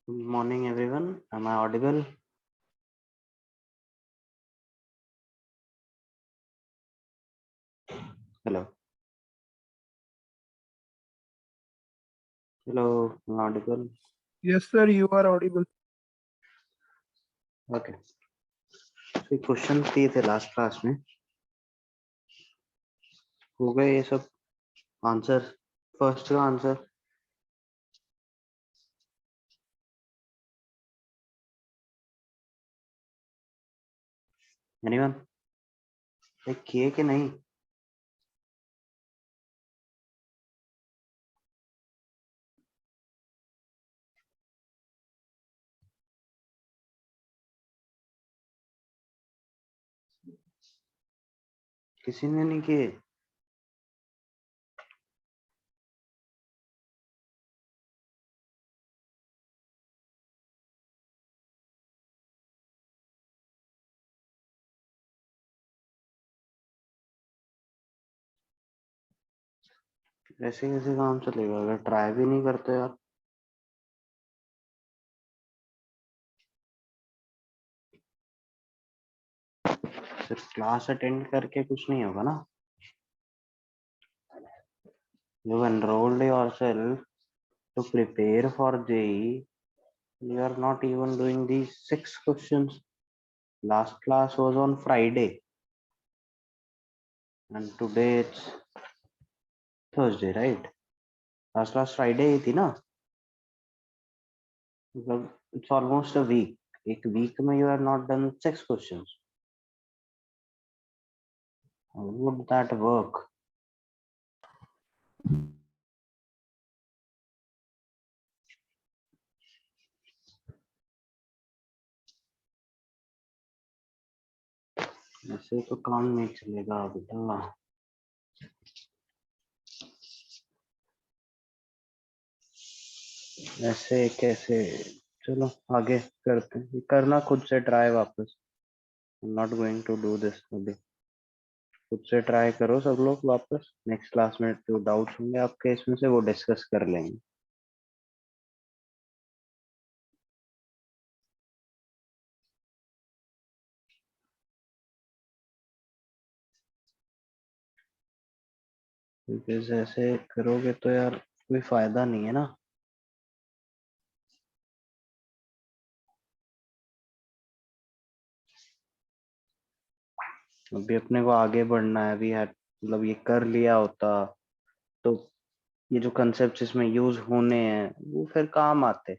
Good morning, everyone. Am I audible? Hello. Hello. Am I audible? Yes, sir, you are audible. Okay. तो question दिए थे last class में, हो गए ये सब आंसर? फर्स्ट का आंसर एनीवन किए कि नहीं? किसी ने नहीं किए? ऐसे कैसे काम चलेगा अगर ट्राई भी नहीं करते यार? सिर्फ क्लास अटेंड करके कुछ नहीं होगा ना. You enrolled yourself to prepare for JEE. You are not even doing these 6 questions. Last class was on Friday and today it's Thursday, right? Last class Friday ही थी ना. मतलब इट्स ऑलमोस्ट अ वीक. एक week में you have not done 6 questions. How would that work? ऐसे तो काम नहीं चलेगा बेटा. ऐसे कैसे? चलो आगे करते हैं. करना खुद से ट्राई वापस. I am not going to do this अभी. खुद से ट्राई करो सब लोग वापस. नेक्स्ट क्लास में जो डाउट्स होंगे आपके इसमें से वो डिस्कस कर लेंगे. बिकॉज ऐसे करोगे तो यार कोई फायदा नहीं है ना. अभी अपने को आगे बढ़ना है. अभी मतलब ये कर लिया होता तो ये जो कंसेप्ट इसमें यूज होने हैं वो फिर काम आते.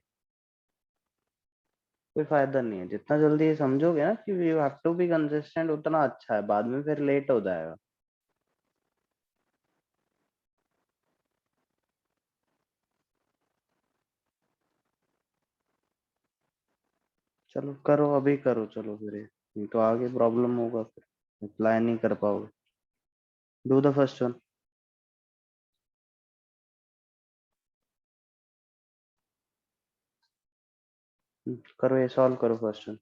कोई फायदा नहीं है. जितना जल्दी ये समझोगे ना कि you have to be consistent उतना अच्छा है. बाद में फिर लेट हो जाएगा. चलो करो अभी करो. चलो फिर ये नहीं तो आगे प्रॉब्लम होगा. फिर अप्लाई नहीं कर पाओगे. Do the first one. करो ये सॉल्व करो फर्स्ट वन.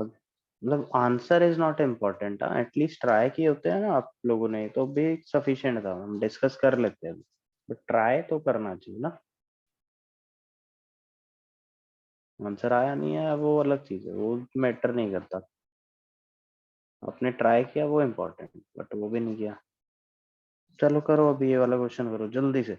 मतलब answer is not important. At least try किए होते हैं ना आप लोगों ने तो भी सफिशिएंट था. हम डिस्कस कर लेते हैं. बट ट्राई तो करना चाहिए ना. आंसर आया नहीं आया वो अलग चीज है. वो मैटर नहीं करता. आपने ट्राई किया वो इम्पोर्टेंट. बट वो भी नहीं किया. चलो करो अभी ये वाला क्वेश्चन करो जल्दी से.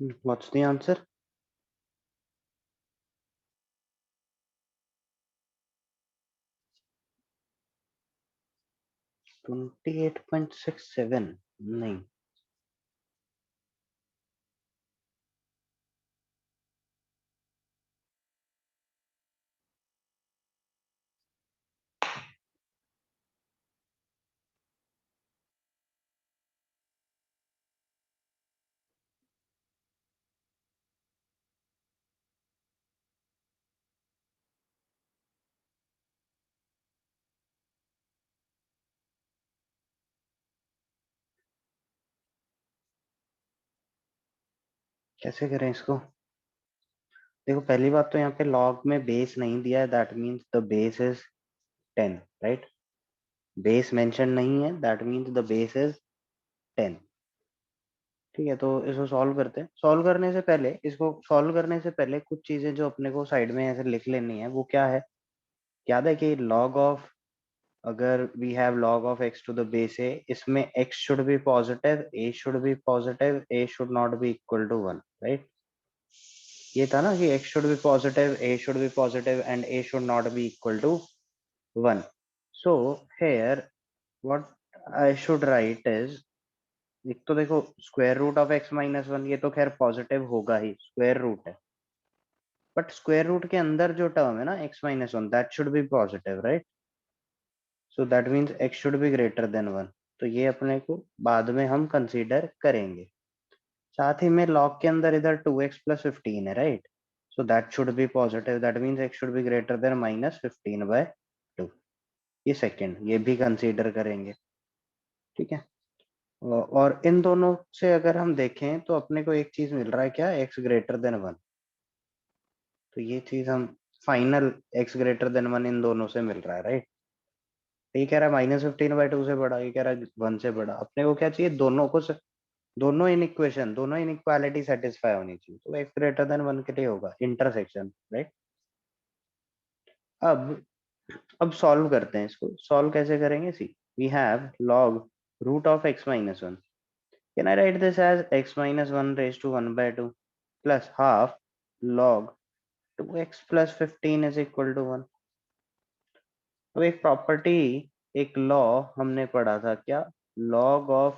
What's the answer? $28.67. नहीं, कैसे करें इसको? देखो, पहली बात तो यहाँ पे लॉग में बेस नहीं दिया है, that means the base is 10, right? Base mention नहीं है, that means the base is 10। ठीक है, तो इसको सॉल्व करते हैं। सॉल्व करने से पहले, इसको सॉल्व करने से पहले कुछ चीजें जो अपने को साइड में ऐसे लिख लेनी है, वो क्या है? याद है कि log ऑफ, अगर we have log of x to the base a, इसमें x should be positive, a should be positive, a should not be equal to 1, right? ये था ना कि x should be positive, a should be positive and a should not be equal to 1. So here what I should write is, एक तो देखो square root of x minus 1, ये तो खैर पॉजिटिव होगा ही, स्क्वायर रूट है, बट स्क्वायर रूट के अंदर जो टर्म है ना x minus 1, that should be positive, right? So that means x should be greater than 1. तो ये अपने को बाद में हम कंसीडर करेंगे। साथ ही में log के अंदर इधर 2x प्लस 15 है, right? So that should be positive, that means x should be greater then minus 15/2. ये सेकेंड, ये भी कंसीडर करेंगे, ठीक है? और इन दोनों से अगर हम देखें तो अपने को एक चीज मिल रहा है, क्या? x greater than 1. तो ये चीज हम फाइनल x ग्रेटर देन 1 इन दोनों से मिल रहा है, राइट? ये कह रहा है -15/2 से बड़ा, ये कह रहा है 1 से बड़ा। अपने को क्या चाहिए? दोनों इन इक्वेशन, दोनों इन इक्वालिटी सेटिस्फाई होनी चाहिए, तो x ग्रेटर देन 1 के लिए होगा इंटरसेक्शन, राइट? अब सॉल्व करते हैं इसको। सॉल्व कैसे करेंगे? See, we have log root of x minus 1. Can I write this as x minus 1 raised to 1/2 plus half log 2x plus 15 is equal to 1. अब एक प्रॉपर्टी, एक लॉ हमने पढ़ा था, क्या? log of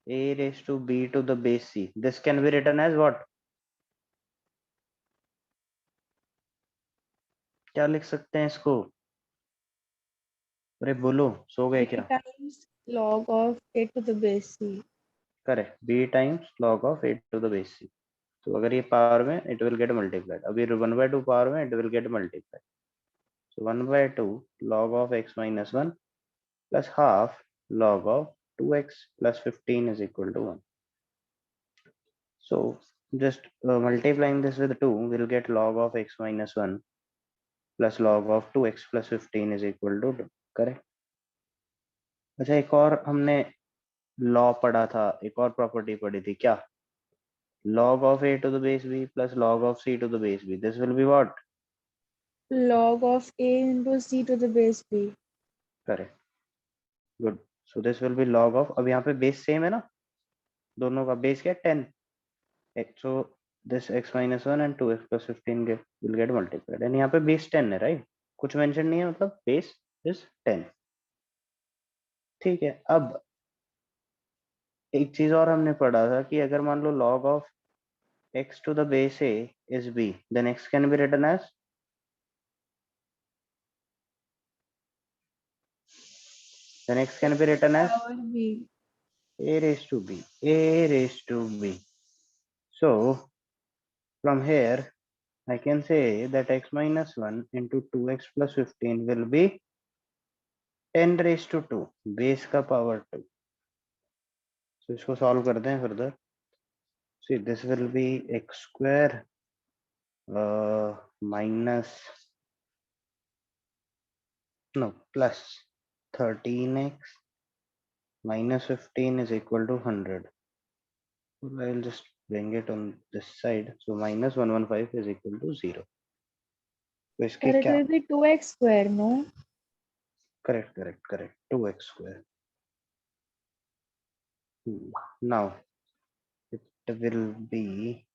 a raised to b to the base c. This can be written as what? क्या लिख सकते हैं इसको? अरे बोलो, सो गए b क्या? times log of a to the base c. Correct, b times log of a to the base c. तो अगर ये पावर में, it will get multiplied. अभी 1/2 पावर में, it will get multiplied. So 1/2 log of x minus 1 plus half log of 2x plus 15 is equal to 1. So just multiplying this with 2, we'll get log of x minus 1 plus log of 2x plus 15 is equal to 2. Correct? अच्छा, एक और हमने law पढ़ा था, एक और property पढ़ी थी, क्या? log of a to the base b plus log of c to the base b. This will be what? Log of a into c to the base b. Correct, good. So this will be log of, अब यहाँ पे base same है ना, दोनों का base क्या? 10. So this x minus 1 and 2x plus 15 will get multiplied, and यहाँ पे बेस 10 है, राइट? कुछ मेंशन नहीं है, मतलब बेस इज 10. ठीक है, अब एक चीज और हमने पढ़ा था कि अगर मान लो log of x to the base a is b, then x can be written as, Power b. a raised to b, a raised to b. So from here I can say that x minus 1 into 2x plus 15 will be 10 raised to 2, base का power 2. So इसको solve करते हैं further. See, this will be x square minus, no, plus 13x minus 15 is equal to 100. I'll just bring it on this side. So minus 115 is equal to 0. तो इसके But it क्या? will be 2x square, no? Correct. 2x square. Now it will be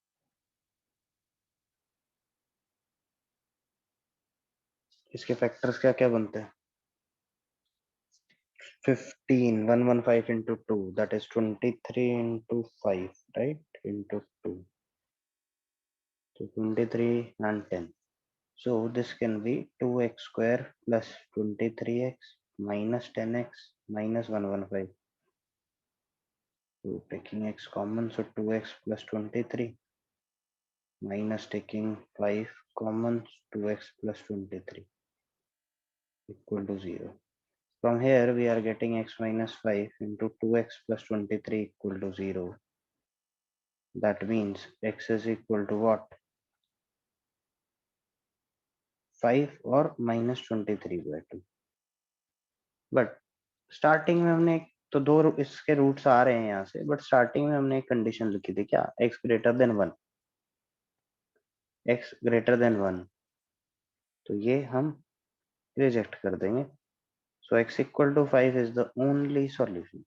इसके factors क्या क्या बनते हैं? 15 115 into 2, that is 23 into 5, right? Into 2, so 23 and 10. So this can be 2x square plus 23x minus 10x minus 115. So taking x common, so 2x plus 23 minus taking 5 common, 2x plus 23 equal to 0. From here we are getting x minus 5 into 2x plus 23 equal to 0. That means x is equal to what? 5 और minus 23/2. But starting में हमने तो इसके roots आ रहे हैं यहाँ से, but starting में हमने एक कंडीशन लिखी थी क्या? x greater than 1, x greater than 1, तो ये हम रिजेक्ट कर देंगे. So x equal to 5 is the only solution.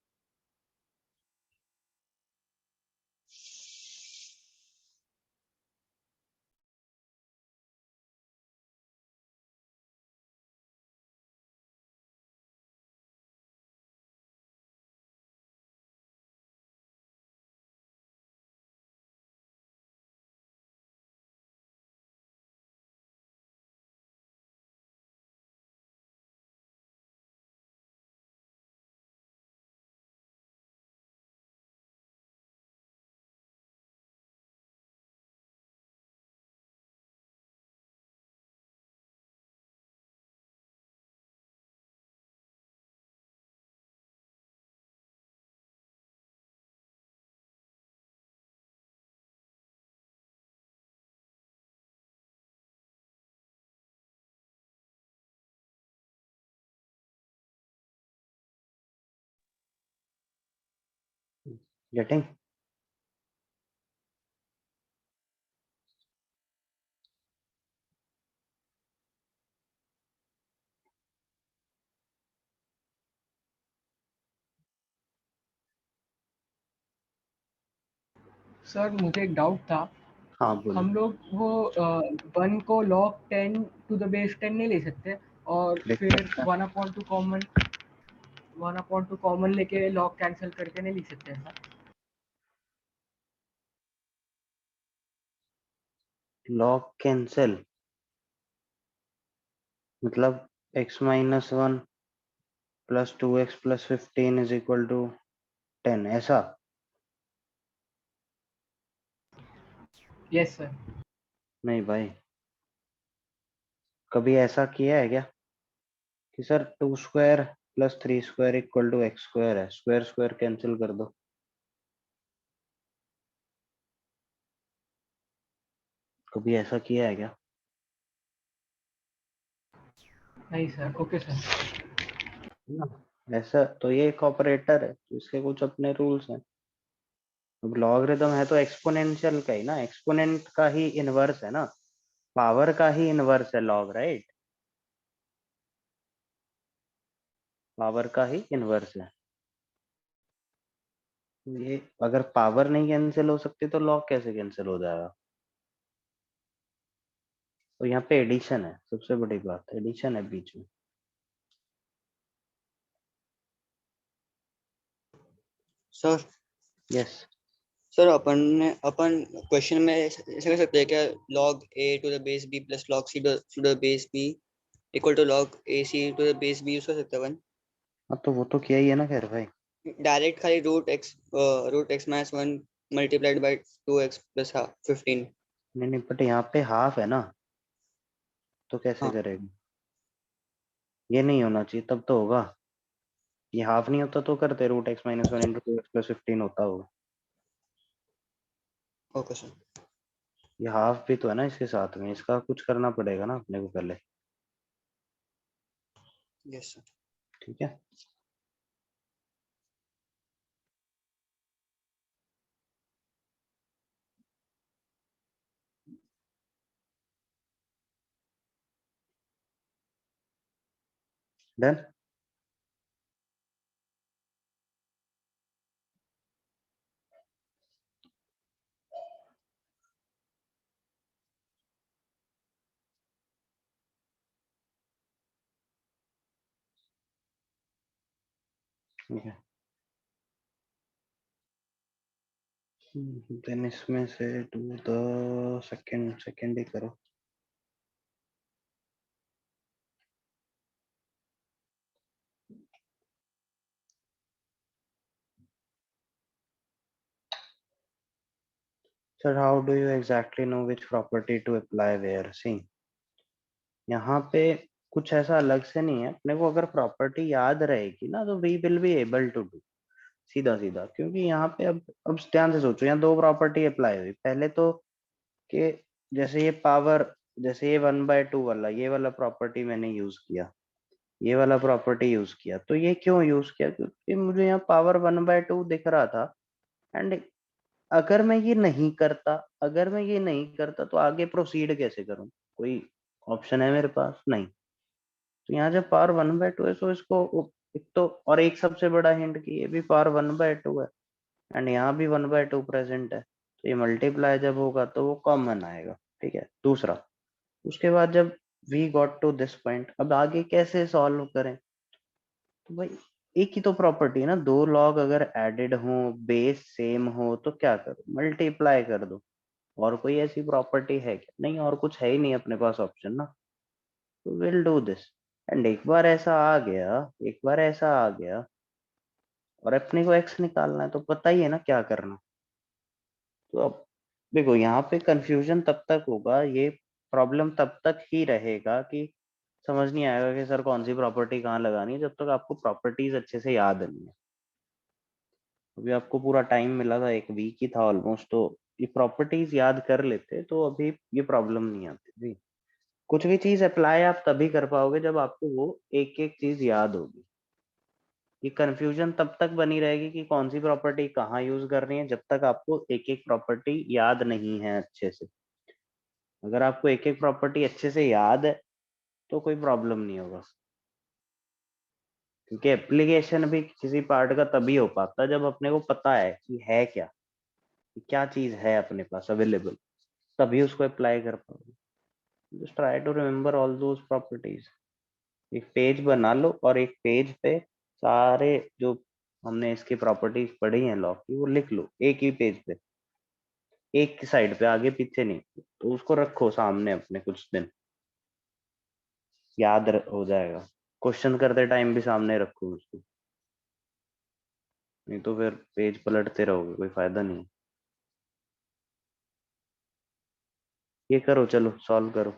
Getting? Sir मुझे एक डाउट था. हाँ बोलो. हम लोग वो 1 को log 10 to the base 10 नहीं ले सकते और लिख फिर सकते हैं. 1 upon 2 कॉमन लेके log कैंसिल करके नहीं लिख सकते ऐसा? लॉग कैंसिल मतलब x minus 1 plus 2x plus 15 is equal to 10, ऐसा? Yes sir. नहीं भाई, कभी ऐसा किया है क्या कि sir 2 square plus 3 square equal to x square है, स्क्वायर स्क्वायर कैंसिल कर दो? कभी ऐसा किया है क्या? नहीं सर. Okay sir. ना, ऐसा तो ये एक ऑपरेटर है तो इसके कुछ अपने रूल्स हैं. अब लॉगरिदम है तो एक्सपोनेंशियल का ही ना, एक्सपोनेंट का ही इनवर्स है ना, पावर का ही इनवर्स है लॉग, राइट? पावर का ही इनवर्स है. ये अगर पावर नहीं कैंसिल हो सकती तो लॉग कैसे कैंसिल हो जाएगा? तो यहाँ पे एडिशन है, सबसे बड़ी बात एडिशन है बीच में. Sir yes. सर अपन क्वेश्चन में ऐसे कर सकते हैं क्या? log a to the base b plus log c to the base b equal to log ac to the base b use कर सकते हैं अपन? अब तो वो तो किया ही है ना खैर भाई. डायरेक्ट खाली root x minus 1 multiplied by 2x plus 15. नहीं नहीं, बट यहाँ पे हाफ है ना, तो कैसे हाँ. करेगा? ये नहीं होना चाहिए तब तो होगा. ये हाफ नहीं होता तो करते root x minus 1 into 2x plus 15 होता होगा. Okay sir. ये हाफ भी तो है ना इसके साथ में, इसका कुछ करना पड़ेगा ना अपने को पहले. Yes sir. ठीक है. डन. ठीक है। देन इसमें से डू द सेकंड ही करो। Sir, how do you exactly know which property to apply where? See, यहाँ पे कुछ ऐसा अलग से नहीं है। अपने को अगर प्रॉपर्टी याद रहेगी ना तो we will be able to do, सीधा सीधा। क्योंकि यहाँ पे अब ध्यान से सोचो, यहाँ दो प्रॉपर्टी अप्लाई हुई। पहले तो कि जैसे ये पावर, जैसे ये 1/2 वाला, ये वाला प्रॉपर्टी मैंने यूज किया, ये वाला प्रॉपर्टी यूज किया। तो ये क्यों यूज किया? क्योंकि मुझे यहाँ पावर 1/2 दिख रहा था। एंड अगर मैं ये नहीं करता, अगर मैं ये नहीं करता तो आगे प्रोसीड कैसे करूं? कोई ऑप्शन है मेरे पास? नहीं। तो यहाँ जब पावर 1/2 है तो इसको एक तो, और एक सबसे बड़ा हिंट कि ये भी पावर 1/2 है एंड यहाँ भी 1/2 प्रेजेंट है, तो ये मल्टीप्लाई जब होगा तो वो कॉमन आएगा। ठीक है। दूसरा, उसके बाद जब we got to this point, अब आगे कैसे सॉल्व करें? तो भाई एक ही तो प्रॉपर्टी है ना, दो लॉग अगर एडेड हो, बेस सेम हो, तो क्या करो? मल्टीप्लाई कर दो। और कोई ऐसी प्रॉपर्टी है क्या? नहीं, और कुछ है ही नहीं अपने पास ऑप्शन ना। तो विल डू दिस। एंड एक बार ऐसा आ गया, एक बार ऐसा आ गया और अपने को एक्स निकालना है तो पता ही है ना क्या करना। तो अब देखो, यहाँ पे कंफ्यूजन तब तक होगा, ये प्रॉब्लम तब तक ही रहेगा कि समझ नहीं आएगा कि सर कौन सी प्रॉपर्टी कहाँ लगानी है, जब तक आपको प्रॉपर्टीज अच्छे से याद नहीं है। अभी आपको पूरा टाइम मिला था, एक वीक ही था ऑलमोस्ट, तो ये प्रॉपर्टीज याद कर लेते तो अभी ये प्रॉब्लम नहीं आती जी। कुछ भी चीज अप्लाई आप तभी कर पाओगे जब आपको वो एक एक चीज याद होगी। ये कंफ्यूजन तब तक बनी रहेगी कि कौन सी प्रॉपर्टी कहाँ यूज करनी है, जब तक आपको एक एक प्रॉपर्टी याद नहीं है अच्छे से। अगर आपको एक एक प्रॉपर्टी अच्छे से याद है तो कोई प्रॉब्लम नहीं होगा। क्योंकि एप्लीकेशन भी किसी पार्ट का तभी हो पाता है जब अपने को पता है कि है क्या, कि क्या चीज है अपने पास अवेलेबल, तभी उसको अप्लाई कर पाओगे। Just try to remember all those properties. एक पेज बना लो और एक पेज पे सारे जो हमने इसकी प्रॉपर्टीज पढ़ी हैं लॉ की, वो लिख लो एक ही पेज पे, एक की साइड पे, आगे पीछे नहीं। तो उसको रखो सामने अपने कुछ दिन, हो जाएगा। क्वेश्चन करते टाइम भी सामने रखो उसको, नहीं तो फिर पेज पलटते रहोगे, कोई फायदा नहीं। ये करो, चलो सॉल्व करो।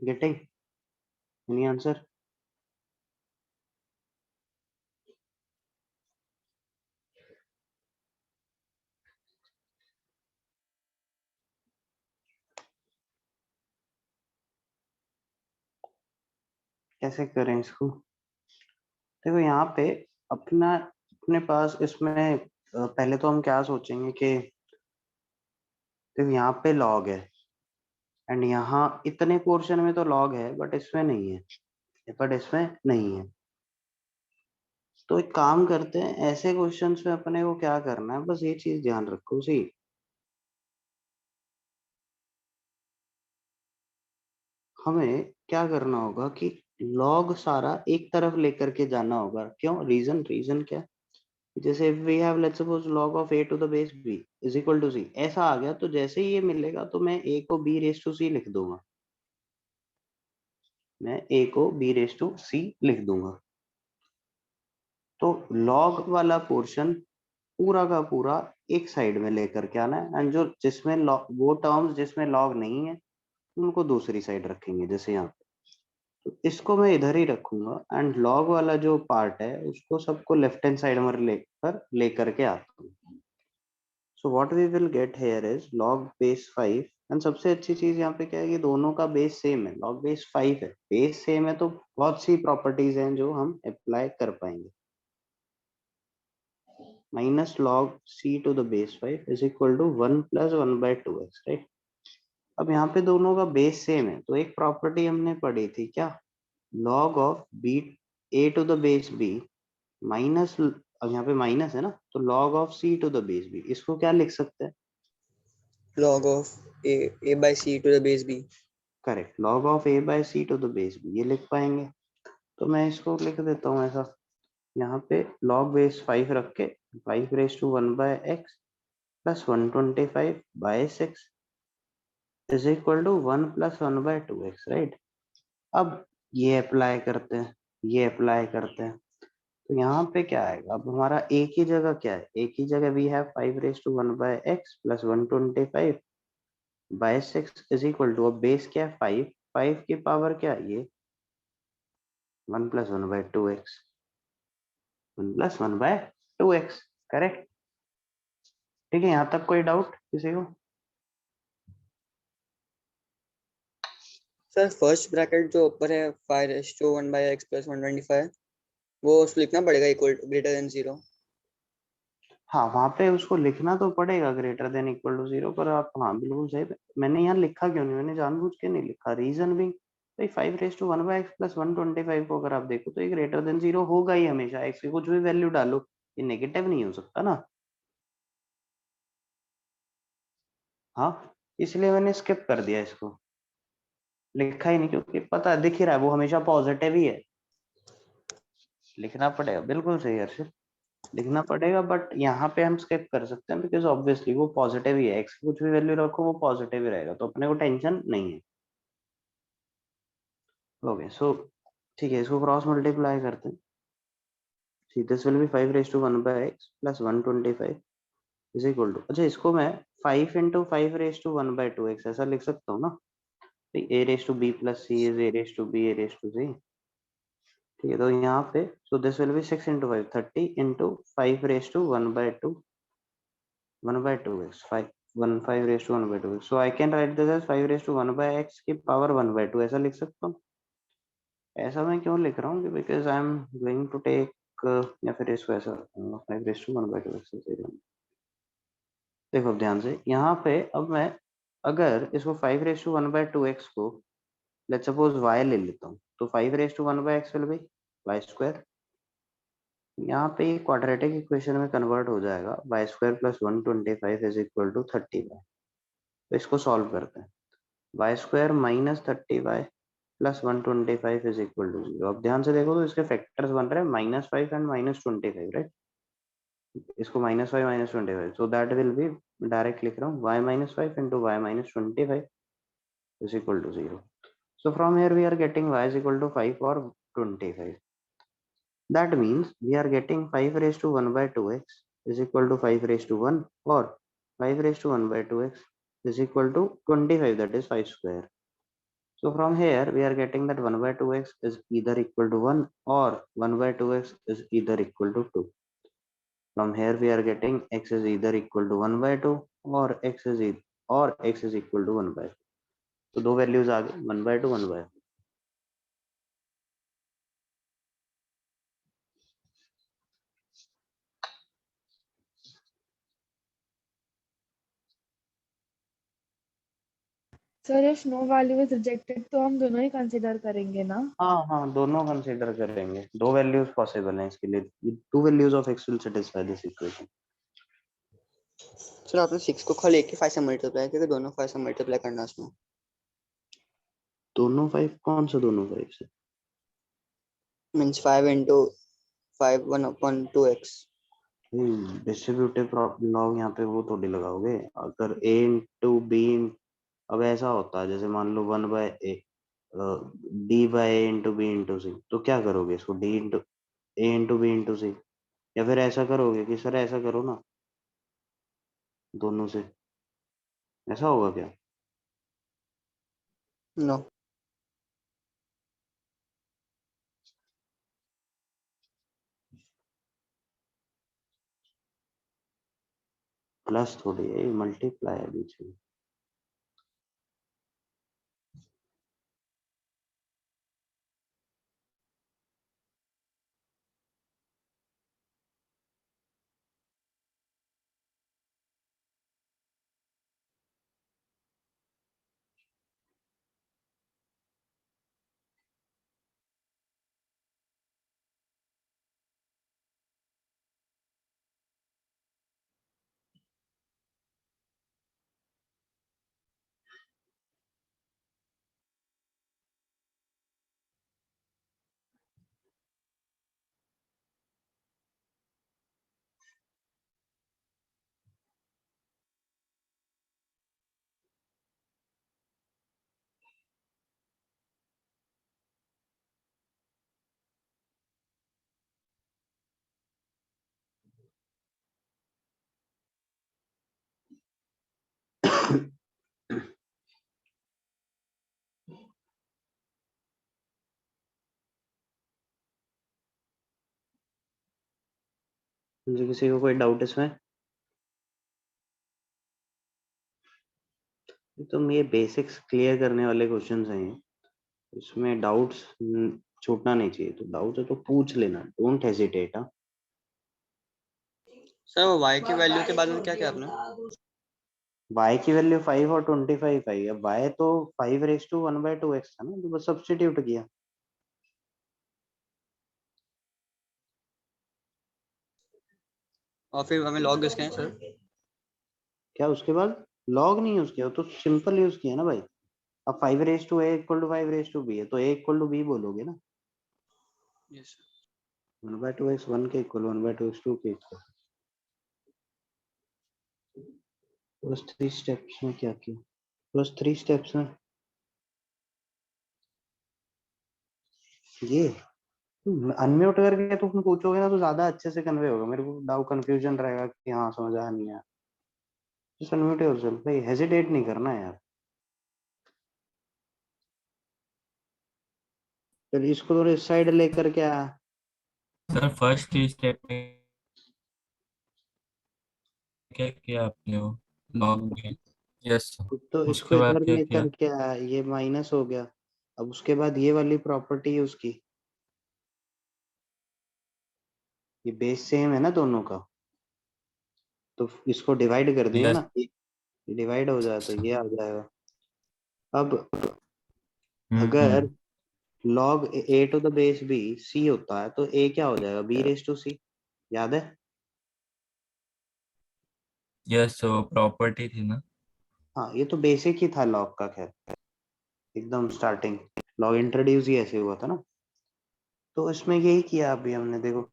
Getting any answer? कैसे करें इसको? देखो यहाँ पे अपने पास इसमें पहले तो हम क्या सोचेंगे कि देखो यहाँ पे लॉग है एंड यहाँ इतने पोर्शन में तो लॉग है बट इसमें नहीं है। तो एक काम करते हैं, ऐसे क्वेश्चंस में अपने को क्या करना है, बस ये चीज ध्यान रखो। सी हमें क्या करना होगा कि लॉग सारा एक तरफ लेकर के जाना होगा। क्यों? रीजन क्या? जैसे we have let's suppose log of a to the base b is equal to c, ऐसा आ गया तो जैसे ही ये मिलेगा तो मैं a को b रेस टू c लिख दूंगा। तो log वाला पोर्शन पूरा का पूरा एक साइड में लेकर के आना है एंड जो जिसमें वो टर्म्स जिसमें log नहीं है उनको दूसरी साइड रखेंगे। जैसे यहाँ पे तो इसको मैं इधर ही रखूंगा एंड log वाला जो पार्ट है उसको सबको लेफ्ट हैंड साइड में लेकर के आता हूँ। So what we will get here is log base 5 and सबसे अच्छी चीज यहाँ पे क्या है, ये दोनों का बेस सेम है, log base 5 है, बेस सेम है तो बहुत सी प्रॉपर्टीज हैं जो हम अप्लाई कर पाएंगे। Minus log c to the base 5 is equal to 1 plus 1 by 2x, right. अब यहाँ पे दोनों का बेस सेम है तो एक प्रॉपर्टी हमने पढ़ी थी क्या, log of b a to the base b minus, अब यहाँ पे माइनस है ना तो log of c to the base b, इसको क्या लिख सकते हैं? log of a by c to the base b। Correct, log of a by c to the base b ये लिख पाएंगे। तो मैं इसको लिख देता हूँ ऐसा, यहाँ पे log base 5 रख के 5 raised to 1 by x plus 125 by 6 is equal to 1 plus 1 by 2x, right. अब ये अप्लाई करते हैं तो यहाँ पे क्या आएगा, अब हमारा एक ही जगह क्या है, एक ही जगह we have 5 raised to 1 by x plus 125 by 6 is equal to, अब बेस क्या है 5 की पावर क्या है ये 1 plus 1 by 2x, 1 plus 1 by 2x, correct. ठीक है, यहाँ तक कोई डाउट किसी को? सर फर्स्ट ब्रैकेट जो ऊपर है 5 raised to 1 by x plus 125 वो उसको लिखना पड़ेगा इक्वल ग्रेटर देन 0। हाँ, वहां पे उसको लिखना तो पड़ेगा ग्रेटर देन इक्वल टू 0, पर आप हाँ बिल्कुल सही। मैंने यहाँ लिखा क्यों नहीं, मैंने जानबूझ के नहीं लिखा, रीजन भी भाई 5 raise to 1 by x plus 125 को अगर आप देखो तो ये ग्रेटर देन 0 होगा ही हमेशा, एक्स की कुछ भी वैल्यू डालो ये नेगेटिव नहीं हो सकता ना। हाँ, इसलिए मैंने स्किप कर दिया, इसको लिखा ही नहीं क्योंकि पता दिख ही रहा है वो हमेशा पॉजिटिव ही है। लिखना पड़ेगा, बिल्कुल सही हर्षित, लिखना पड़ेगा, बट यहाँ पे हम स्किप कर सकते हैं बिकॉज ऑब्वियसली वो पॉजिटिव ही है, एक्स की कुछ भी वैल्यू रखो वो पॉजिटिव ही रहेगा तो अपने को टेंशन नहीं है। ओके सो ठीक है, इसको क्रॉस मल्टीप्लाई करते हैं। See, this will be 5 raised to 1 by x plus 125 is equal to, अच्छा इसको मैं 5 into 5 raised to 1 by 2x ऐसा लिख सकता हूँ ना, a raised to b plus c is a raised to b a raised to c। ठीक है, तो यहाँ पे so this will be 6 into 5 30 into 5 raised to 1 by 2x 5 raised to 1 by 2x, so I can write this as 5 raised to 1 by x की power 1 by 2 ऐसा लिख सकता हूँ। ऐसा मैं क्यों लिख रहा हूँ, because I am going to take, या फिर इसको ऐसा 5 raised to 1 by 2x। देखो ध्यान से यहाँ पे, अब मैं अगर इसको 5 raised to 1 by 2x को लेट्स सपोज y ले लेता हूँ तो 5 raised to 1 by x will be y square. यहाँ पे क्वाड्रेटिक इक्वेशन में कन्वर्ट हो जाएगा y square plus 125 is equal to 30y। तो इसको सॉल्व करते हैं, y square minus 30y plus 125 is equal to 0। अब ध्यान से देखो तो इसके फैक्टर्स बन रहे हैं -5 एंड -25, राइट। इसको -5 -25, so that will B, direct लिख रहा हूँ y -5 into y -25 is equal to 0. So from here we are getting y is equal to 5 or 25. That means we are getting 5 raised to 1 by 2x is equal to 5 raised to 1 or 5 raised to 1 by 2x is equal to 25, that is 5 square. So from here we are getting that 1 by 2x is either equal to 1 or 1 by 2x is either equal to 2. From here we are getting x is either equal to 1 by 2 or x is equal to 1 by 2. तो दो values आ गई 1 by 2 1 by 2. Sir, if no value is rejected, तो हम दोनों ही consider करेंगे ना? हाँ हाँ दोनों कंसीडर करेंगे. दो वैल्यूज पॉसिबल हैं इसके लिए. To values of x will satisfy this equation. Sir आपने 6 को खाली एक ही 5 से मल्टीप्लाई किया कि दोनों 5 से मल्टीप्लाई करना उसमें? दोनों 5 कौन सा दोनों 5 से? Means 5 into 5 1 upon 2x. Distributive log यहाँ पे वो थोड़ी लगाओगे. अगर a इंटू बी, अब ऐसा होता है जैसे मान लो 1 by A D by A into B into C, तो क्या करोगे इसको D into A into B into C, या फिर ऐसा करोगे कि सर ऐसा करो ना दोनों से, ऐसा होगा क्या? नो. प्लस थोड़ी है, मल्टीप्लाई है बीच में. मुझे किसी को कोई डाउट इसमें? तो ये बेसिक्स क्लियर करने वाले क्वेश्चंस हैं ये. इसमें डाउट्स छूटना नहीं चाहिए. तो डाउट है तो पूछ लेना, डोंट हेजिटेट. हाँ सर वो y की वैल्यू के बाद में क्या किया आपने? y की वैल्यू 5 और 25 आई. अब y तो 5 रेज टू 1 बाय 2x था ना, तो बस सब्स्टिट्यूट किया. और फिर हमें log किसके हैं सर? क्या उसके बाद लॉग नहीं यूज किया, तो सिंपल यूज किया ना भाई. अब 5 raise to a equal to 5 raise to b है, तो a इक्वल टू b बोलोगे ना. यस. 1 बाय 2x 1 के इक्वल, 1 बाय 2x 2 के इक्वल. बस 3 स्टेप्स में क्या किया, बस 3 स्टेप्स में ये अनम्यूट करके तुम पूछोगे ना तो ज्यादा अच्छे से कन्वे होगा. मेरे को डाउट कंफ्यूजन रहेगा कि हाँ समझ आया नहीं आया. जस्ट अनम्यूट योरसेल्फ भाई, हेजिटेट नहीं करना यार. फिर इसको थोड़ा इस साइड लेकर के आ. सर फर्स्ट स्टेप में क्या किया आपने? वो लॉग में? Yes sir. तो इसको उसके बाद इधर क्या लेकर किया? के आ, ये माइनस हो गया. अब उसके बाद ये वाली प्रॉपर्टी है उसकी, ये बेस सेम है ना दोनों का, तो इसको डिवाइड कर देंगे यस ना. ये डिवाइड हो जाए तो ये आ जाएगा. अब अगर log a to the base b c होता है तो a क्या हो जाएगा, b रेज टू c. याद है? यस वो प्रॉपर्टी थी ना. हाँ ये तो बेसिक ही था log का. खैर एकदम स्टार्टिंग log इंट्रोड्यूस ही ऐसे हुआ था ना. तो इसमें यही किया अभी हमने. देखो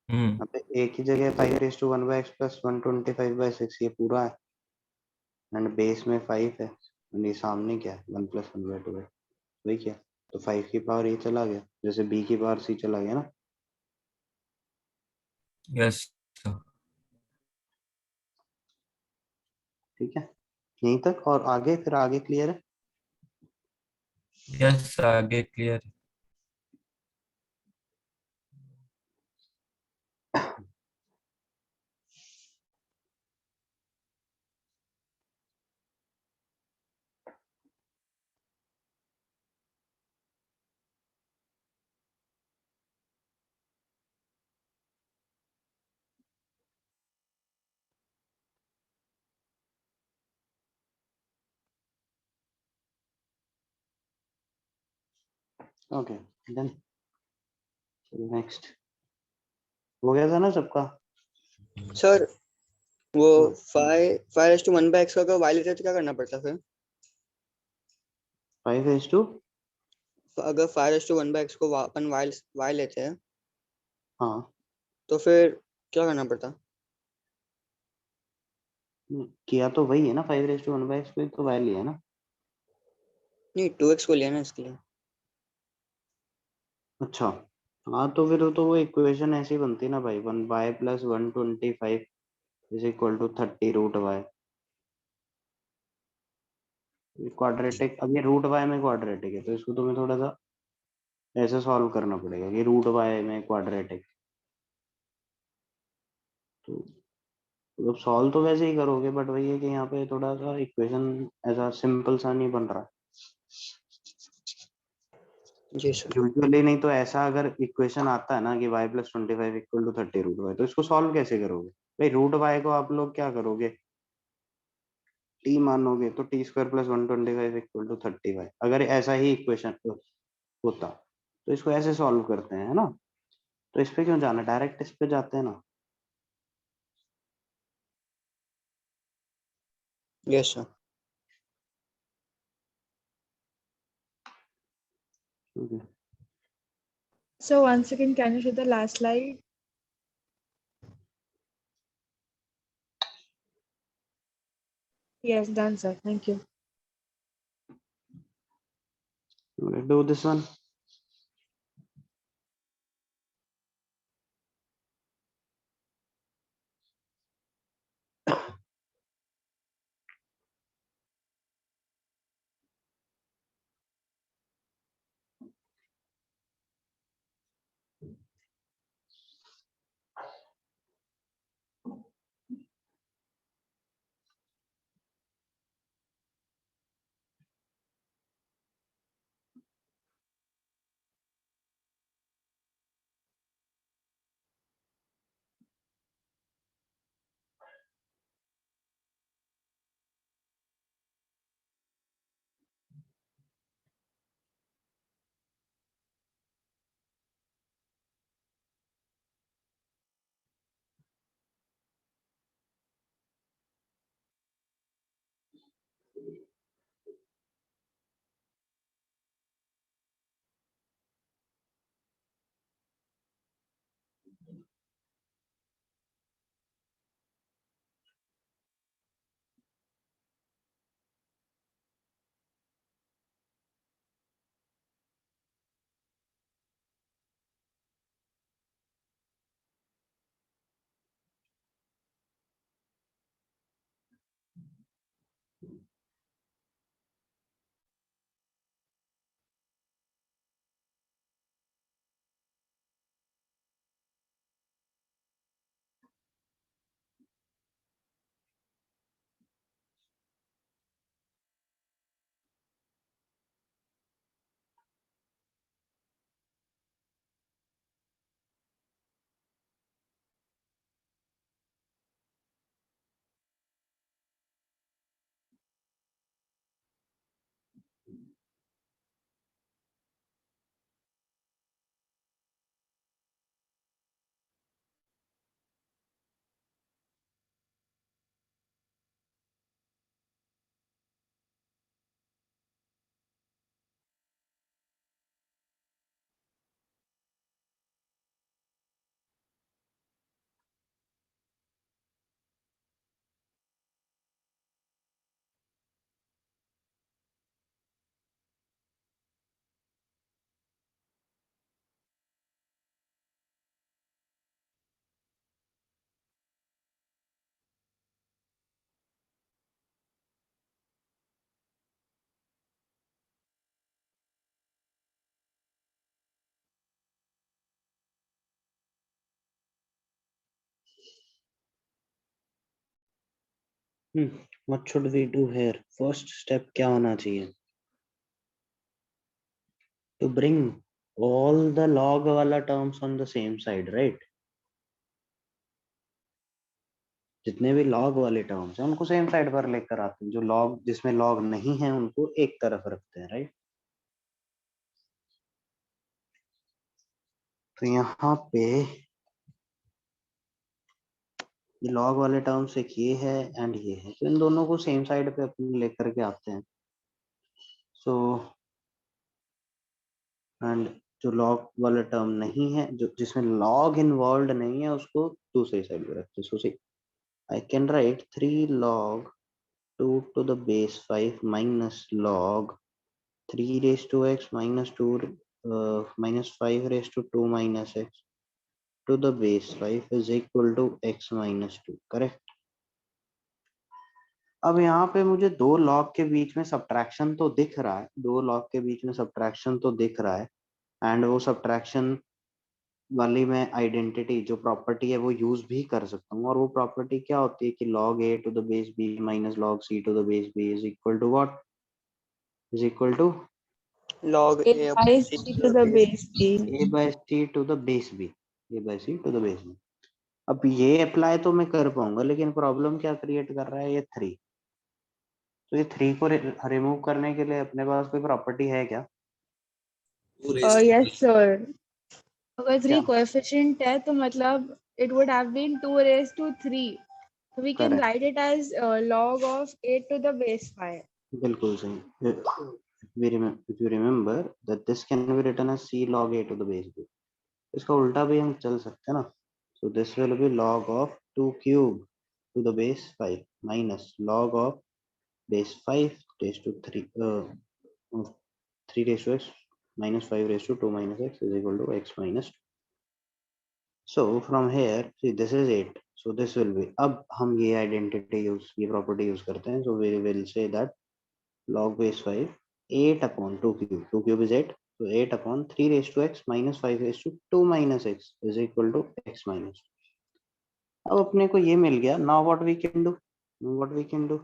यहाँ पे a की जगह 5 raise to 1 by x plus 125 by 6 ये पूरा है, एंड बेस में 5 है, एंड ये सामने क्या है 1 प्लस 1 बाय 2 है. वही क्या, तो 5 की पावर ये चला गया, जैसे b की पावर c चला गया ना. Yes sir. ठीक है यहीं तक, और आगे फिर आगे क्लियर है. यस आगे क्लियर। Okay done. नेक्स्ट हो गया था ना सबका? सर वो हाँ। 5:1/x का अगर y लेते हैं तो क्या करना पड़ता फिर? 5:2। अगर 5:1/x को अपन y लेते हैं हाँ। तो फिर क्या करना पड़ता? किया तो वही है ना, 5:1/x पे तो वैल्यू है ना। नहीं 2x को लिया ना इसके लिए। अच्छा हाँ, तो फिर तो वो इक्वेशन ऐसी बनती ना भाई, 1y + 125 = 30√y। क्वाड्रेटिक, अब ये √y में क्वाड्रेटिक है तो इसको तुम्हें थोड़ा सा ऐसे सॉल्व करना पड़ेगा कि √y में क्वाड्रेटिक। तो मतलब सॉल्व तो वैसे ही करोगे, बट वही है कि यहाँ पे थोड़ा सा इक्वेशन ऐसा सिंपल सा नहीं बन रहा। जी सर। यूजुअली नहीं तो ऐसा अगर इक्वेशन आता है ना कि y + 25 = 30√y, तो इसको सॉल्व कैसे करोगे भाई? √y को आप लोग क्या करोगे, t मानोगे तो t² + 125 = 30y। अगर ऐसा ही इक्वेशन होता तो इसको ऐसे सॉल्व करते हैं, है ना? तो इस पे क्यों जाना, डायरेक्ट इस पे जाते हैं ना। Yes sir. Okay. So once again, can you show the last slide? Yes, done, sir. Thank you. Let's do this one. What should we do here? First step क्या होना चाहिए? To bring all the log वाला terms on the same side, right? जितने भी log वाले terms हैं उनको same side पर लेकर आते हैं, जो log जिसमें log नहीं है उनको एक तरफ रखते हैं, right? तो यहाँ पे ये log वाले terms एक ये है and ये है, तो इन दोनों को same side पे अपन लेकर के आते हैं. So and जो log वाला term नहीं है, जो जिसमें log involved नहीं है, उसको दूसरी साइड पे रखते हैं. So see, I can write 3 log 2 to the base 5 minus log 3 raised to x minus 2 minus 5 raised to 2 minus x to the base 5 is equal to x minus 2. Correct. अब यहाँ पे मुझे दो लॉग के बीच में सब्ट्रैक्शन तो दिख रहा है, दो लॉग के बीच में सब्ट्रैक्शन तो दिख रहा है, एंड वो सब्ट्रैक्शन वाली मैं आइडेंटिटी जो प्रॉपर्टी है वो यूज भी कर सकता हूँ. और वो प्रॉपर्टी क्या होती है कि log a to the base b minus log c to the base b is equal to what? Is equal to log A a by upon c C to to the the base base B. a by c to the base b. a by c to the base b. अब ये apply तो मैं कर पाऊंगा, लेकिन problem क्या create कर रहा है ये 3. तो ये 3 को रिमूव करने के लिए अपने पास कोई प्रॉपर्टी है क्या? Yes sir. अगर 3 क्या? कोएफिशिएंट है तो मतलब it would have been 2 raised to 3. So we can Correct. write it as log of a to the base 5. बिल्कुल सही. If you remember that this can be written as c log a to the base b. इसका उल्टा भी हम चल सकते हैं ना. So this will be log of 2 cube to the base 5 minus log of base 5 raised to 3 3 raised to x minus 5 raised to 2 minus x is equal to x minus 2. So from here, see this is 8. So this will be, अब हम ये identity use, ये property use करते हैं. So we will say that log base 5 8 upon 2 cube. 2 cube is 8. So 8 upon 3 raised to x minus 5 raised to 2 minus x is equal to x minus 2. अब अपने को ये मिल गया. Now what we can do? What we can do?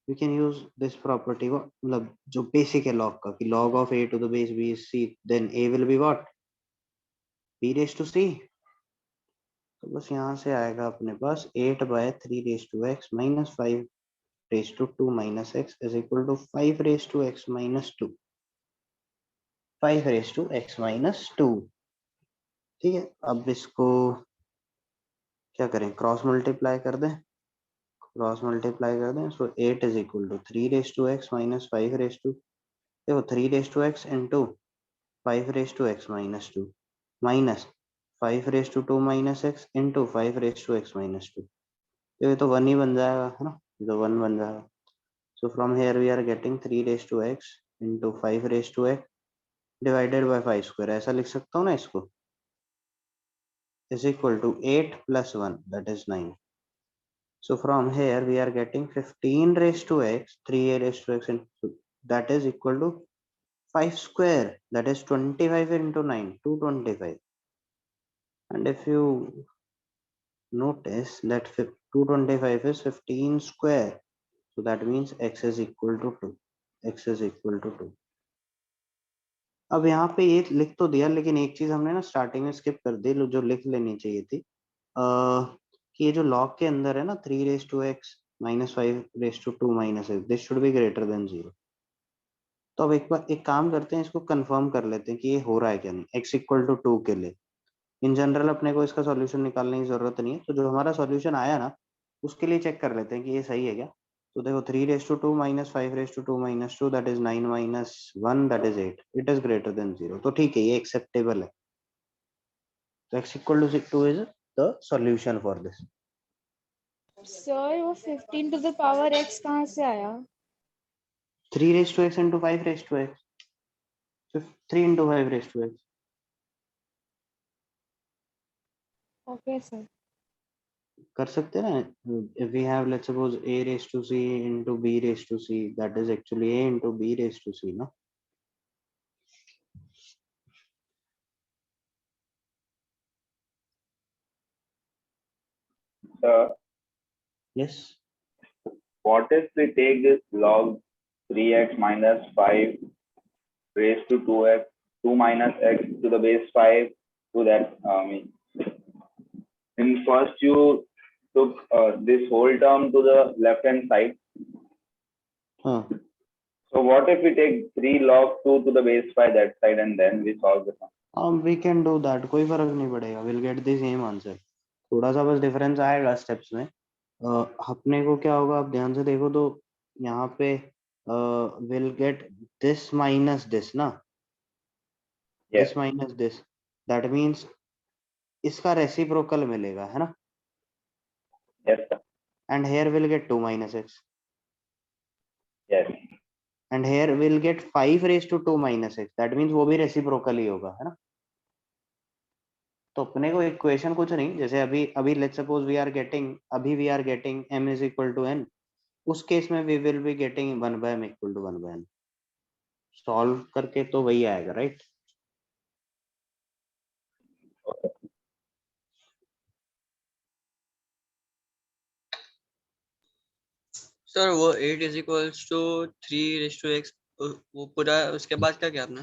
We can use this property. मतलब जो basic है log का, कि log of a to the base b is c, then a will be what? b raised to c. तो बस यहाँ से आएगा अपने पास 8 by 3 raised to x minus 5 raised to 2 minus x is equal to 5 raised to x minus 2. 5 raised to x minus 2. ठीक है. अब इसको क्या करें? क्रॉस मल्टीप्लाई कर दें. क्रॉस मल्टीप्लाई कर दें. सो 8 is equal to 3 raised to x minus 5 raised to, देखो 3 raised to x into 5 raised to x minus 2 minus 5 raised to 2 minus x into 5 raised to x minus 2. ये तो 1 ही बन जाएगा, है ना. तो 1 बन जाएगा. So from here we are getting 3 raised to x into 5 raised to x divided by 5 square. ऐसा लिख सकता हूँ ना इसको, is equal to 8 plus 1, that is 9. So from here we are getting 15 raised to x, 3 raised to x, and that is equal to 5 square, that is 25 into 9, 225. And if you notice that 225 is 15 square, so that means x is equal to 2. x is equal to 2. अब यहाँ पे ये लिख तो दिया, लेकिन एक चीज हमने ना स्टार्टिंग में स्किप कर दी, जो लिख लेनी चाहिए थी, कि ये जो लॉग के अंदर है ना 3 raised to x minus 5 raised to 2 minus x, this should be greater than 0. तो अब एक बार एक काम करते हैं, इसको कंफर्म कर लेते हैं कि ये हो रहा है क्या नहीं. x इक्वल टू 2 के लिए इन जनरल अपने को इसका सॉल्यूशन निकालने की जरूरत नहीं है. तो जो हमारा सॉल्यूशन आया ना, उसके लिए चेक कर लेते हैं कि ये सही है क्या. तो देखो 3 raised to 2 minus 5 raised to 2 minus 2, that is 9 minus 1, that is 8. It is greater than 0. तो ठीक है, ये एक्सेप्टेबल है. तो x equal to 2 is the solution for this. Sir वो 15 to the power x कहाँ से आया? 3 raised to x into 5 raised to x. So 3 into 5 raised to x. Okay sir. कर सकते हैं ना. If we have, let's suppose, a raised to c into b raised to c, that is actually a into b raised to c, no? Yes. what if we take this log 3x minus 5 raised to 2x, 2 minus x to the base 5 to that, in first you took this whole term to the left hand side. हाँ So what if we take 3 log 2 to the base 5 that side and then we solve the sum? we can do that, कोई फर्क नहीं पड़ेगा, we'll get the same answer. थोड़ा सा बस difference आएगा steps में. अपने को क्या होगा, आप ध्यान से देखो तो यहाँ पे will get this minus this ना, Yes, this minus this, that means इसका रेसिप्रोकल मिलेगा, है ना. yes, sir. And here will get 2 minus x, Yes, and here will get 5 raise to 2 minus x, that means वो भी reciprocal ही होगा, है ना. तो अपने को इक्वेशन कुछ नहीं, जैसे अभी अभी let's suppose we are getting m is equal to n, उस केस में we will be getting 1 by m equal to 1 by n. Solve करके तो वही आएगा, राइट. सर वो 8 is equals to 3 raise to x, वो पूरा उसके बाद क्या किया आपने?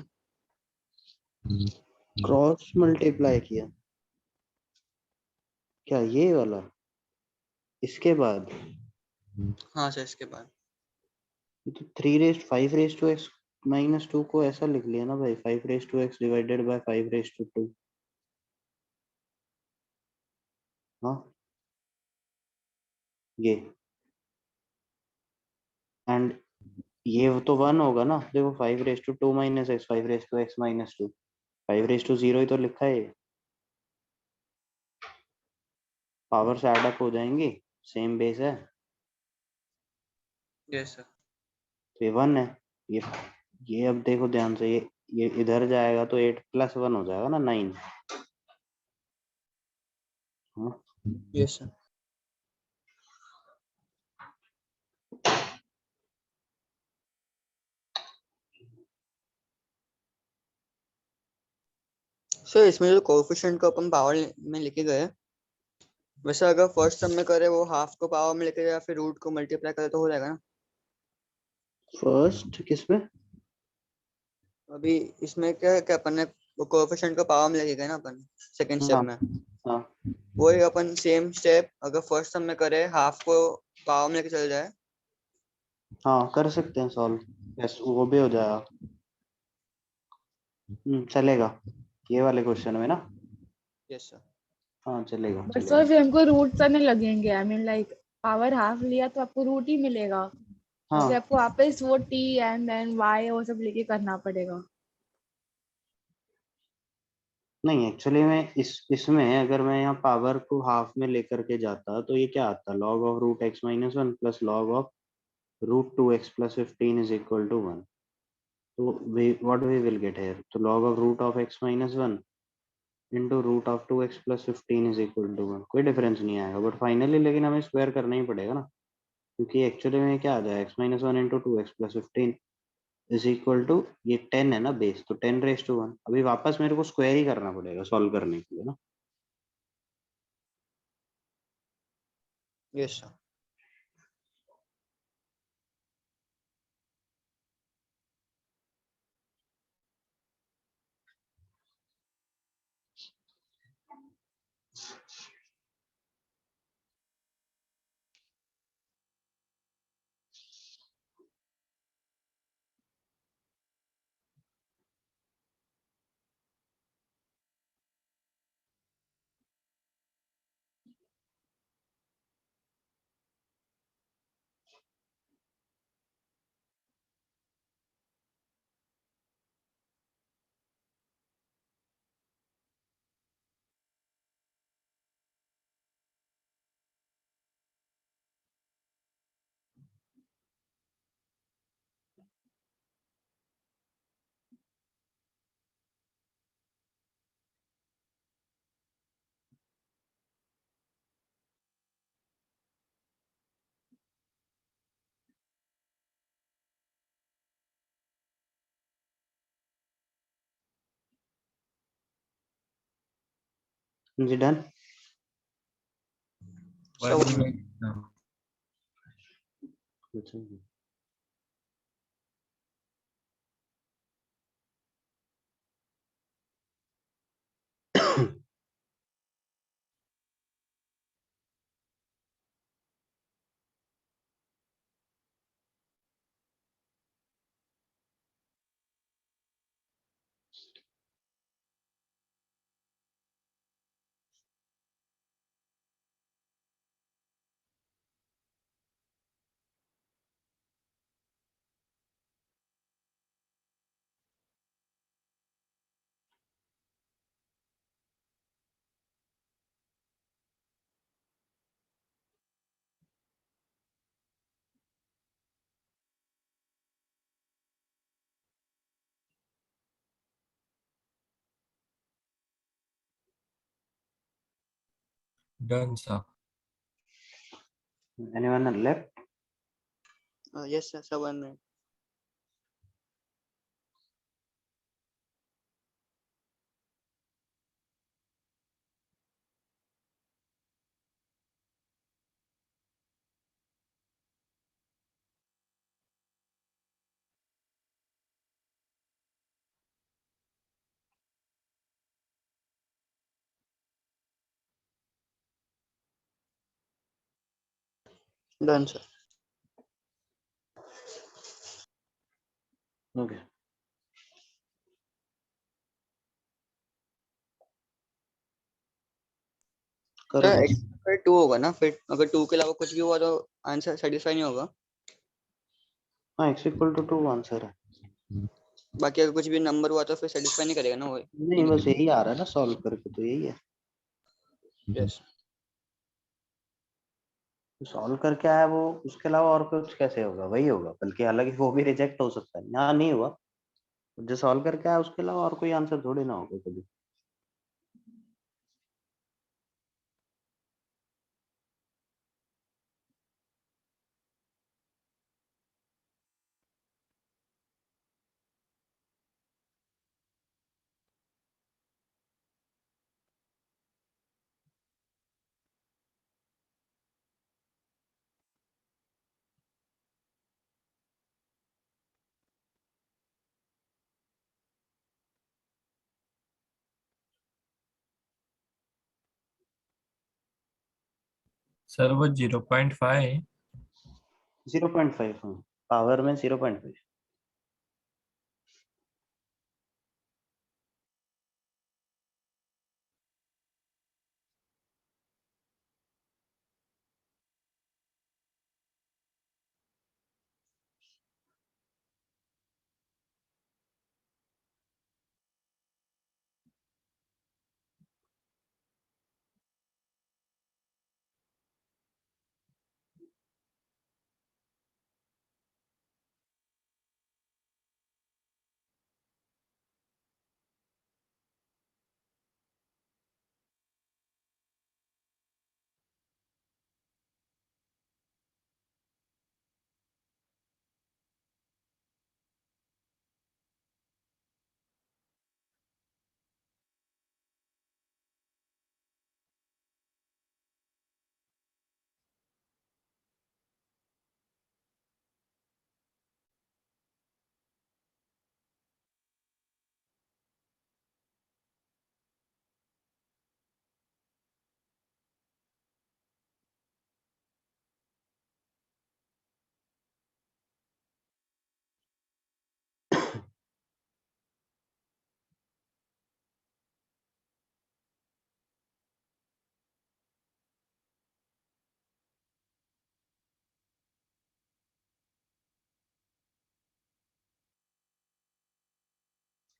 क्रॉस मल्टीप्लाई किया क्या, ये वाला, इसके बाद हाँ सर इसके बाद. तो 3 raise 5 raise to x minus 2 को ऐसा लिख लिया ना भाई, 5 raise to x divided by 5 raise to 2. हाँ ये, एंड ये तो 1 होगा ना, देखो 5 raise to 2 minus x, 5 raise to x minus 2, 5 raise to 0 ही तो लिखा है. पावर्स ऐड अप हो जाएंगी, सेम बेस है, यस सर. तो ये 1 है. ये अब देखो ध्यान से, ये इधर जाएगा तो 8 प्लस 1 हो जाएगा ना 9. हाँ यस सर. सर इसमें जो कोएफिशिएंट को अपन पावर में लेके गए, वैसे अगर फर्स्ट सम में करे वो हाफ को पावर में लेके जाए, फिर रूट को मल्टीप्लाई करे तो हो जाएगा ना. फर्स्ट किसमें, अभी इसमें क्या है कि अपन ने वो कोएफिशिएंट को पावर में लेके गए ना अपन सेकंड स्टेप हाँ में. हाँ वही अपन सेम स्टेप अगर फर्स्ट सम में करे हाफ को पावर में लेके चल जाए. हाँ कर सकते हैं सॉल्व, यस वो भी हो जाएगा. चलेगा ये वाले क्वेश्चन में ना. Yes sir. हाँ चलेगा बट चलेगा. सर फिर हमको रूट करने लगेंगे, I mean like power half लिया तो आपको रूट ही मिलेगा, और हाँ फिर आपको वापस वो t एंड देन y वो सब लेके करना पड़ेगा. नहीं एक्चुअली में इसमें अगर मैं यहाँ पावर को हाफ में लेकर के जाता तो ये क्या आता, log of root x minus 1 plus log of root 2x plus 15 is equal to 1. तो what we will get here, तो log of root of x minus 1 into root of 2x plus 15 is equal to 1. कोई difference नहीं आएगा, but finally लेकिन हमें square करना ही पड़ेगा ना, क्योंकि एक्चुअली में क्या आ जाए, x minus 1 into 2x plus 15 is equal to, ये 10 है ना बेस, तो 10 raised to 1. अभी वापस मेरे को स्क्वायर ही करना पड़ेगा सॉल्व करने के लिए ना. Yes sir. जी done. So, One minute now. बचेंगे। Done sir. Anyone left? Yes, sir. 1 minute. Done, sir. Okay. करो सर बस। फिर 2 होगा ना, फिर अगर 2 के अलावा कुछ भी हुआ तो आंसर सेटिस्फाई नहीं होगा। हाँ, x इक्वल टू 2 आंसर है। बाकी अगर कुछ भी नंबर हुआ तो फिर सेटिस्फाई नहीं करेगा ना वो। नहीं, बस यही आ रहा है ना सॉल्व करके, तो यही है। यस। सॉल्व करके आया वो, उसके अलावा और कुछ कैसे होगा? वही होगा, बल्कि हालांकि वो भी रिजेक्ट हो सकता है। यहाँ नहीं हुआ, जो सॉल्व करके आया उसके अलावा और कोई आंसर थोड़ी ना होगा कभी। सर वो 0.5 0.5, हाँ, पावर में 0.5।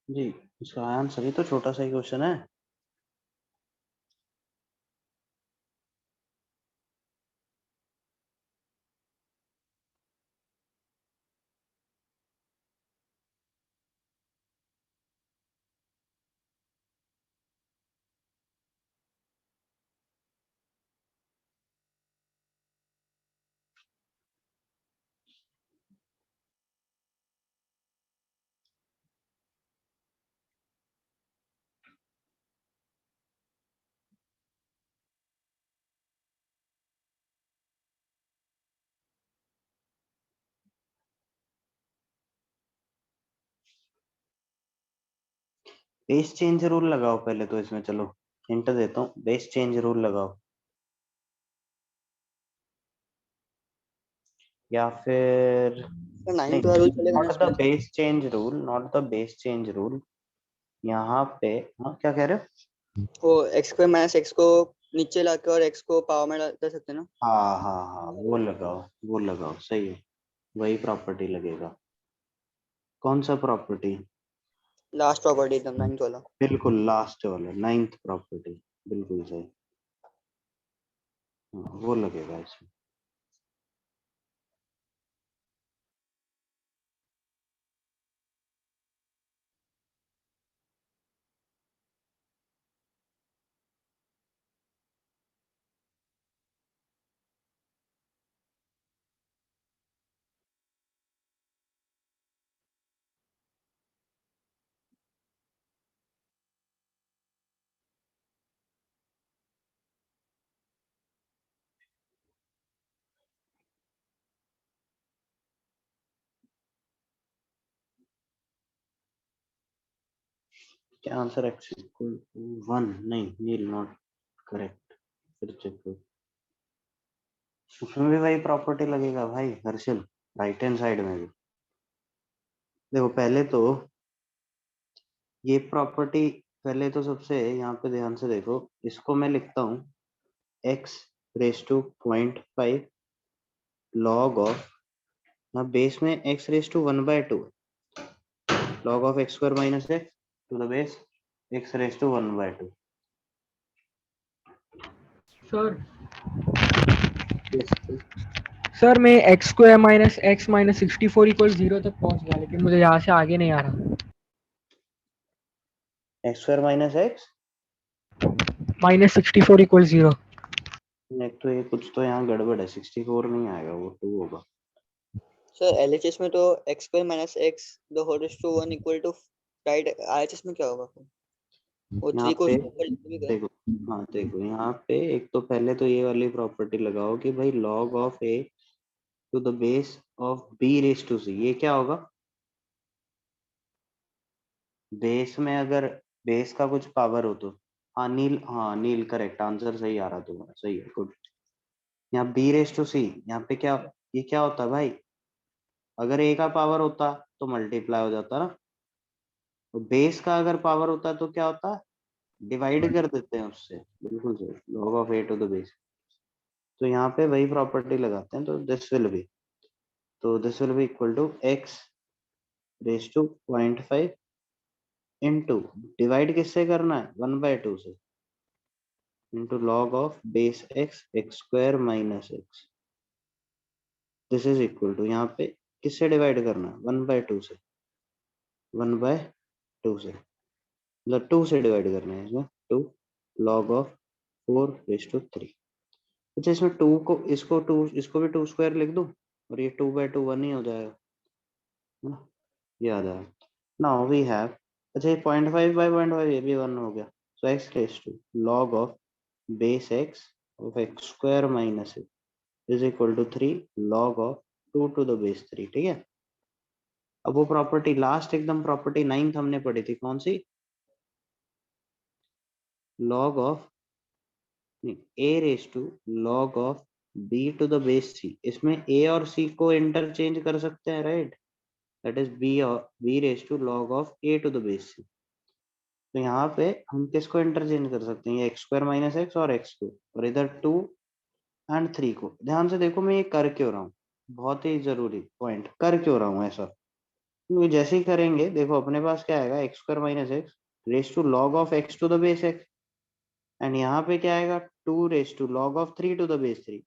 जी, इसका आंसर, ये तो छोटा सा ही क्वेश्चन है। बेस चेंज रूल लगाओ पहले तो इसमें, चलो हिंट देता हूँ, बेस चेंज रूल लगाओ, या फिर सर 9 नहीं, का रूल चलेगा ना नॉट द इसमें? Base change rule, not the base change rule, यहाँ पे, हाँ क्या कह रहे हो? वो x स्क्वायर माइनस x को नीचे लाके और x को पावर में कर सकते हैं ना? हाँ हाँ हाँ, वो लगाओ, वो लगाओ, सही है, वही प्रॉपर्टी लगेगा। कौन सा प्रॉपर्टी? लास्ट प्रॉपर्टी एकदम 9 वाला। बिल्कुल लास्ट वाला, 9th प्रॉपर्टी, बिल्कुल सही। हाँ, वो लगेगा इसमें। क्या आंसर x इक्वल टू 1? नहीं, नील नॉट करेक्ट, फिर चेक करो, उसमें भी वही प्रॉपर्टी लगेगा भाई हर्षल, राइट हैंड साइड में भी। देखो पहले तो ये प्रॉपर्टी, पहले तो सबसे यहाँ पे ध्यान से देखो, इसको मैं लिखता हूँ x raise to 0.5 log of, यहाँ बेस में x raise to 1/2 log of x square minus x to the base x raised to 1/2। Sir Yes, sir मैं X square minus x minus 64 equal 0 तक पहुंच गया, लेकिन मुझे यहाँ से आगे नहीं आ रहा। x square minus x, minus 64 equal 0। एक तो ये कुछ तो यहाँ गड़बड़ है, 64 नहीं आएगा, वो 2 होगा। सर एलएचएस में तो x square minus x the whole raise to 1 equal to right, RHS में क्या होगा फिर? वो यहाँ 3 को पे ऊपर लिख भी गए। देखो, हाँ देखो यहाँ पे एक तो पहले तो ये वाली प्रॉपर्टी लगाओ कि भाई log of a to the base of b raised to c, ये क्या होगा? बेस में अगर बेस का कुछ पावर हो तो, हाँ नील, हाँ नील करेक्ट आंसर, सही आ रहा तुम्हारा, सही है, गुड। यहाँ b रेस टू c, यहाँ पे क्या, ये क्या होता है भाई? अगर a का पावर होता तो मल्टीप्लाई हो जाता ना, तो बेस का अगर पावर होता तो क्या होता? डिवाइड कर देते हैं उससे, बिल्कुल सही, log of a to the base. तो यहाँ पे वही प्रॉपर्टी लगाते हैं, तो this will be equal to x raise to 0.5 into, divide किससे करना है? 1/2 से, into log of base x x square minus x, this is equal to, यहाँ पे किससे डिवाइड करना है? 1/2 से, 1/2 से, मतलब 2 से डिवाइड करना है इसमें, 2 log of 4/3। अच्छा इसमें 2 को, इसको 2, इसको भी 2 स्क्वायर लिख दूं, और ये 2/2 1 ही हो जाएगा, है ना, ये आ जाएगा। नाउ वी हैव, अच्छा ये 0.5/0.5 ये भी 1 हो गया, so x raise to log of base x of x square minus x is equal to 3 log of 2 to the base 3, ठीक है। अब वो प्रॉपर्टी लास्ट एकदम प्रॉपर्टी 9th हमने पढ़ी थी, कौन सी? log of a raise to log of b to the base c, इसमें a और c को इंटरचेंज कर सकते हैं, राइट, दैट इज b और b raise to log of a to the base c। तो यहाँ पे हम किसको इंटरचेंज कर सकते हैं? ये x स्क्वायर माइनस x और x को, और इधर 2 एंड 3 को। ध्यान से देखो मैं ये कर क्यों रहा हूँ, बहुत ही जरूरी पॉइंट, कर क्यों रहा हूँ ऐसा, क्योंकि जैसे ही करेंगे देखो अपने पास क्या आएगा, x square minus x raise to log of x to the base x, and यहाँ पे क्या आएगा? 2 raise to log of 3 to the base 3।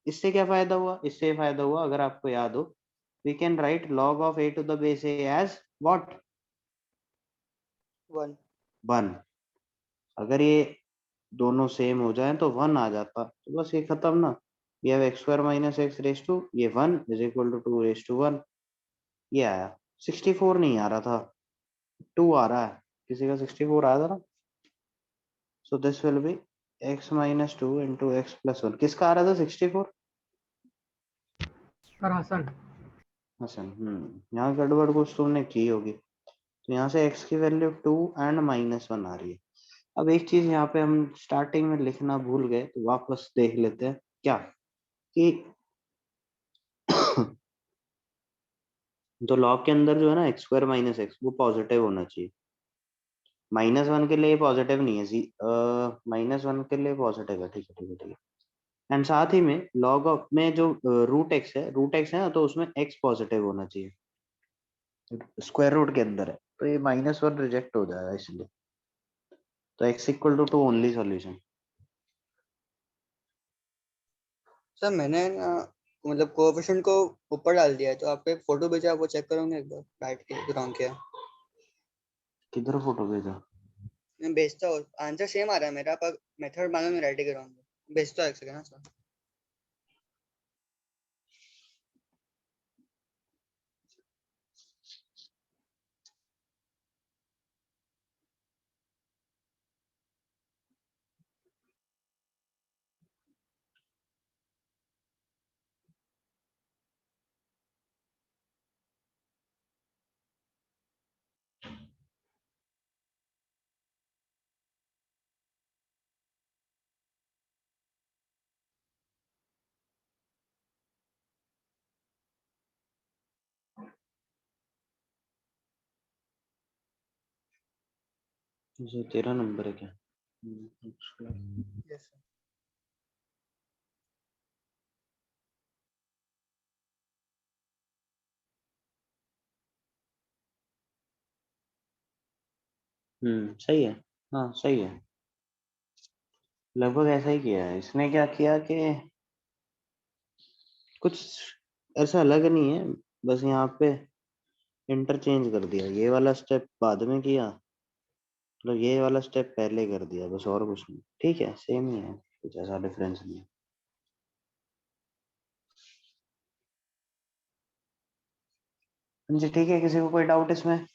इससे क्या फायदा हुआ? इससे फायदा हुआ, अगर आपको याद हो, we can write log of a to the base a as what? 1। 1। अगर ये दोनों सेम हो जाए तो 1 आ जाता, तो बस ये खत्म ना। We have x square minus x raise to ये 1 is equal to 2 raise to 1, ये आया। 64 नहीं आ रहा था, 2 आ रहा है, किसी का 64 आया था ना। So this will be x minus 2 into x plus 1, किसका आ रहा था 64? सर हसन। हसन, यहाँ गड़बड़ कुछ तुमने की होगी। तो यहाँ से x की वैल्यू 2 एंड -1 आ रही है। अब एक चीज यहाँ पे हम स्टार्टिंग में लिखना भूल गए, तो वापस देख लेते हैं क्या कि तो लॉग के अंदर जो है ना x² - x वो पॉजिटिव होना चाहिए। -1 के लिए पॉजिटिव नहीं है, -1 के लिए पॉजिटिव है। ठीक है ठीक है ठीक है। एंड साथ ही में लॉग ऑफ में जो रूट एक्स है ना, तो उसमें x पॉजिटिव होना चाहिए, स्क्वायर रूट के अंदर है, तो ये -1 रिजेक्ट हो जाएगा इसलिए। तो x = 2 ओनली सॉल्यूशन। सर मैंने ना मतलब कोएफिशिएंट को ऊपर डाल दिया है, तो आपको एक फोटो भेजा, आप वो चेक करोगे एक बार बैठ के रॉन्ग किया? किधर फोटो भेजा? मैं भेजता हूँ, आंसर सेम आ रहा है मेरा, पर मेथड मालूम है राइट के रॉन्ग। भेजता हूँ एक सेकंड ना सर। ये तेरा नंबर है क्या? Yes sir. सही है। हाँ सही है, लगभग ऐसा ही किया है इसने। क्या किया कि कुछ ऐसा अलग नहीं है, बस यहाँ पे इंटरचेंज कर दिया, ये वाला स्टेप बाद में किया, मतलब ये वाला स्टेप पहले कर दिया, बस और कुछ नहीं। ठीक है, सेम ही है, कुछ ऐसा डिफरेंस नहीं है। जी ठीक है, किसी को कोई डाउट इसमें?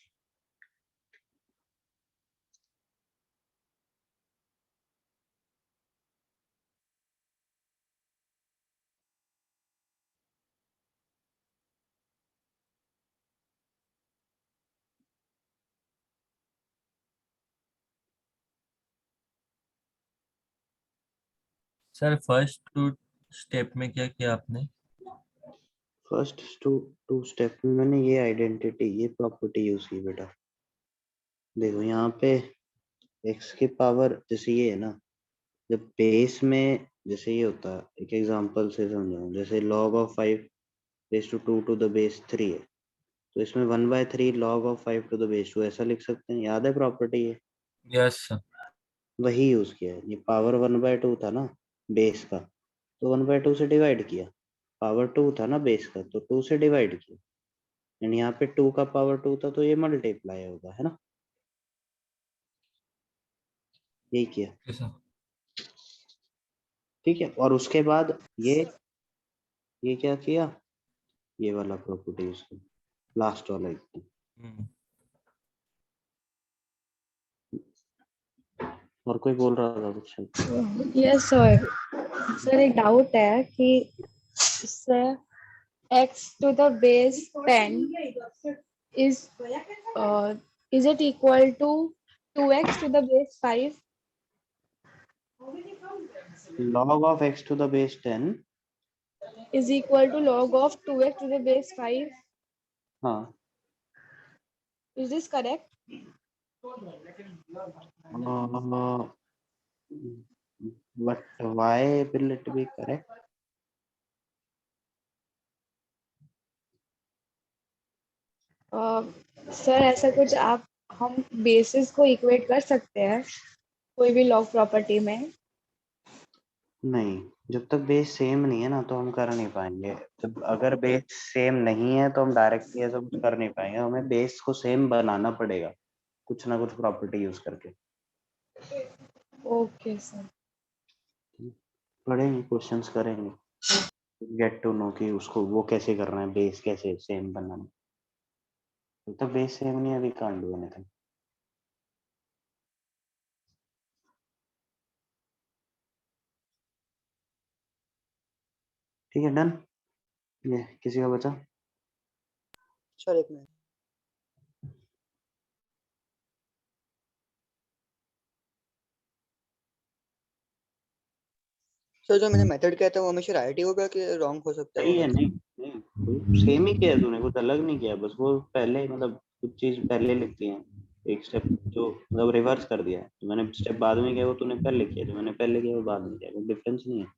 सर फर्स्ट टू स्टेप में क्या किया आपने? फर्स्ट टू स्टेप में मैंने ये आइडेंटिटी, ये प्रॉपर्टी यूज की बेटा। देखो यहाँ पे x की पावर जैसे ये है ना, जब बेस में जैसे ये होता है, एक एग्जांपल से समझाऊं, जैसे log of 5 raised to 2 to the base 3 है, तो इसमें 1/3 log of 5 to the base 2 ऐसा लिख सकते हैं। याद है प्रॉपर्टी ये? Yes sir. वही यूज किया है। ये पावर 1/2 था ना बेस का, तो 1/2 से डिवाइड किया। पावर 2 था ना बेस का, तो 2 से डिवाइड किया। एंड यहाँ पे 2 का पावर 2 था, तो ये मल्टीप्लाई होगा, है ना? यही किया। Okay sir. ठीक है, और उसके बाद ये क्या किया, ये वाला प्रॉपर्टी यूज किया, लास्ट वाला एकदम। हम्म। और कोई बोल रहा था कुछ? Yes sir. सर एक डाउट है कि इससे x to the base 10 is is it equal to 2x to the base 5? log of x to the base 10, Is equal to log of 2x to the base 5? हाँ, Is this correct? but why will it be correct? Sir ऐसा कुछ आप हम basis को equate कर सकते हैं कोई भी लॉग प्रॉपर्टी में? नहीं, जब तक बेस सेम नहीं है ना, तो हम कर नहीं पाएंगे। जब अगर बेस सेम नहीं है, तो हम डायरेक्टली ऐसा कुछ कर नहीं पाएंगे। हमें बेस को सेम बनाना पड़ेगा, कुछ ना कुछ प्रॉपर्टी यूज करके। Okay sir. पढ़ेंगे, क्वेश्चंस करेंगे, गेट टू नो कि उसको वो कैसे करना है, बेस कैसे सेम बनाना है। जब तक बेस सेम नहीं है, वी कांट डू एनीथिंग। ठीक है, डन। ये किसी का बचा? सर एक मिनट। सर जो मैंने मेथड किया था वो हमेशा राइट ही होगा कि रॉन्ग हो सकता है सही वो है, method? नहीं सेम ही किया तूने, कुछ अलग नहीं किया, बस वो पहले मतलब कुछ चीज पहले लिखती है, एक स्टेप जो मतलब रिवर्स कर दिया है। तो मैंने स्टेप बाद में किया वो तूने पहले किया, जो मैंने पहले किया वो बाद में किया, कोई डिफरेंस नहीं है।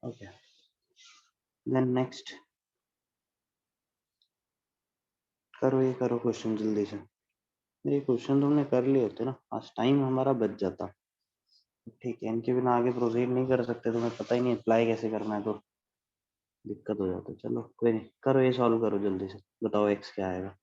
ओके, देन नेक्स्ट करो, ये करो क्वेश्चन जल्दी से। ये क्वेश्चन तुमने कर लिए होते ना, आज टाइम हमारा बच जाता। ठीक है, इनके बिना आगे प्रोसीड नहीं कर सकते, तुम्हें पता ही नहीं अप्लाई कैसे करना है तो दिक्कत हो जाती है। चलो कोई नहीं, करो ये सॉल्व करो जल्दी से, बताओ एक्स क्या आएगा।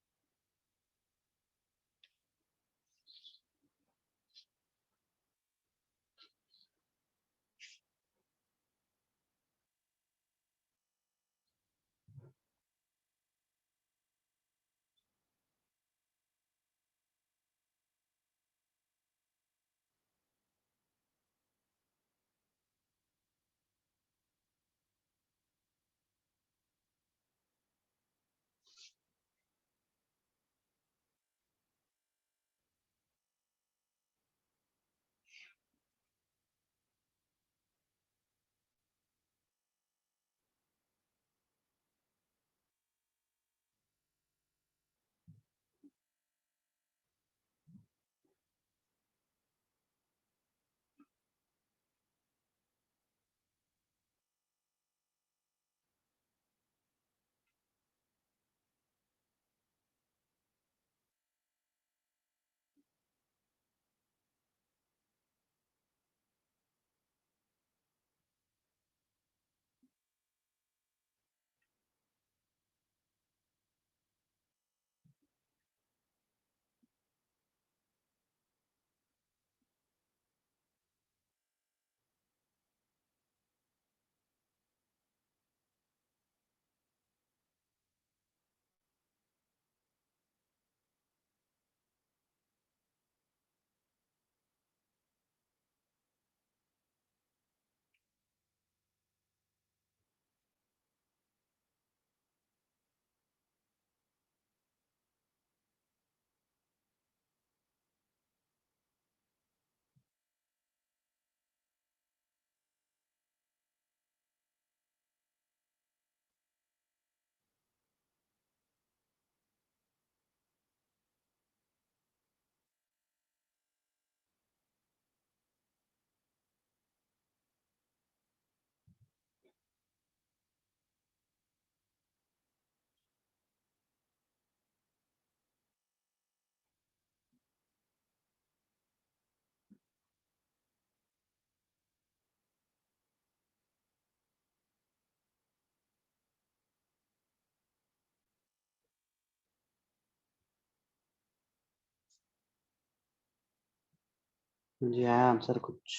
जी आया आंसर कुछ?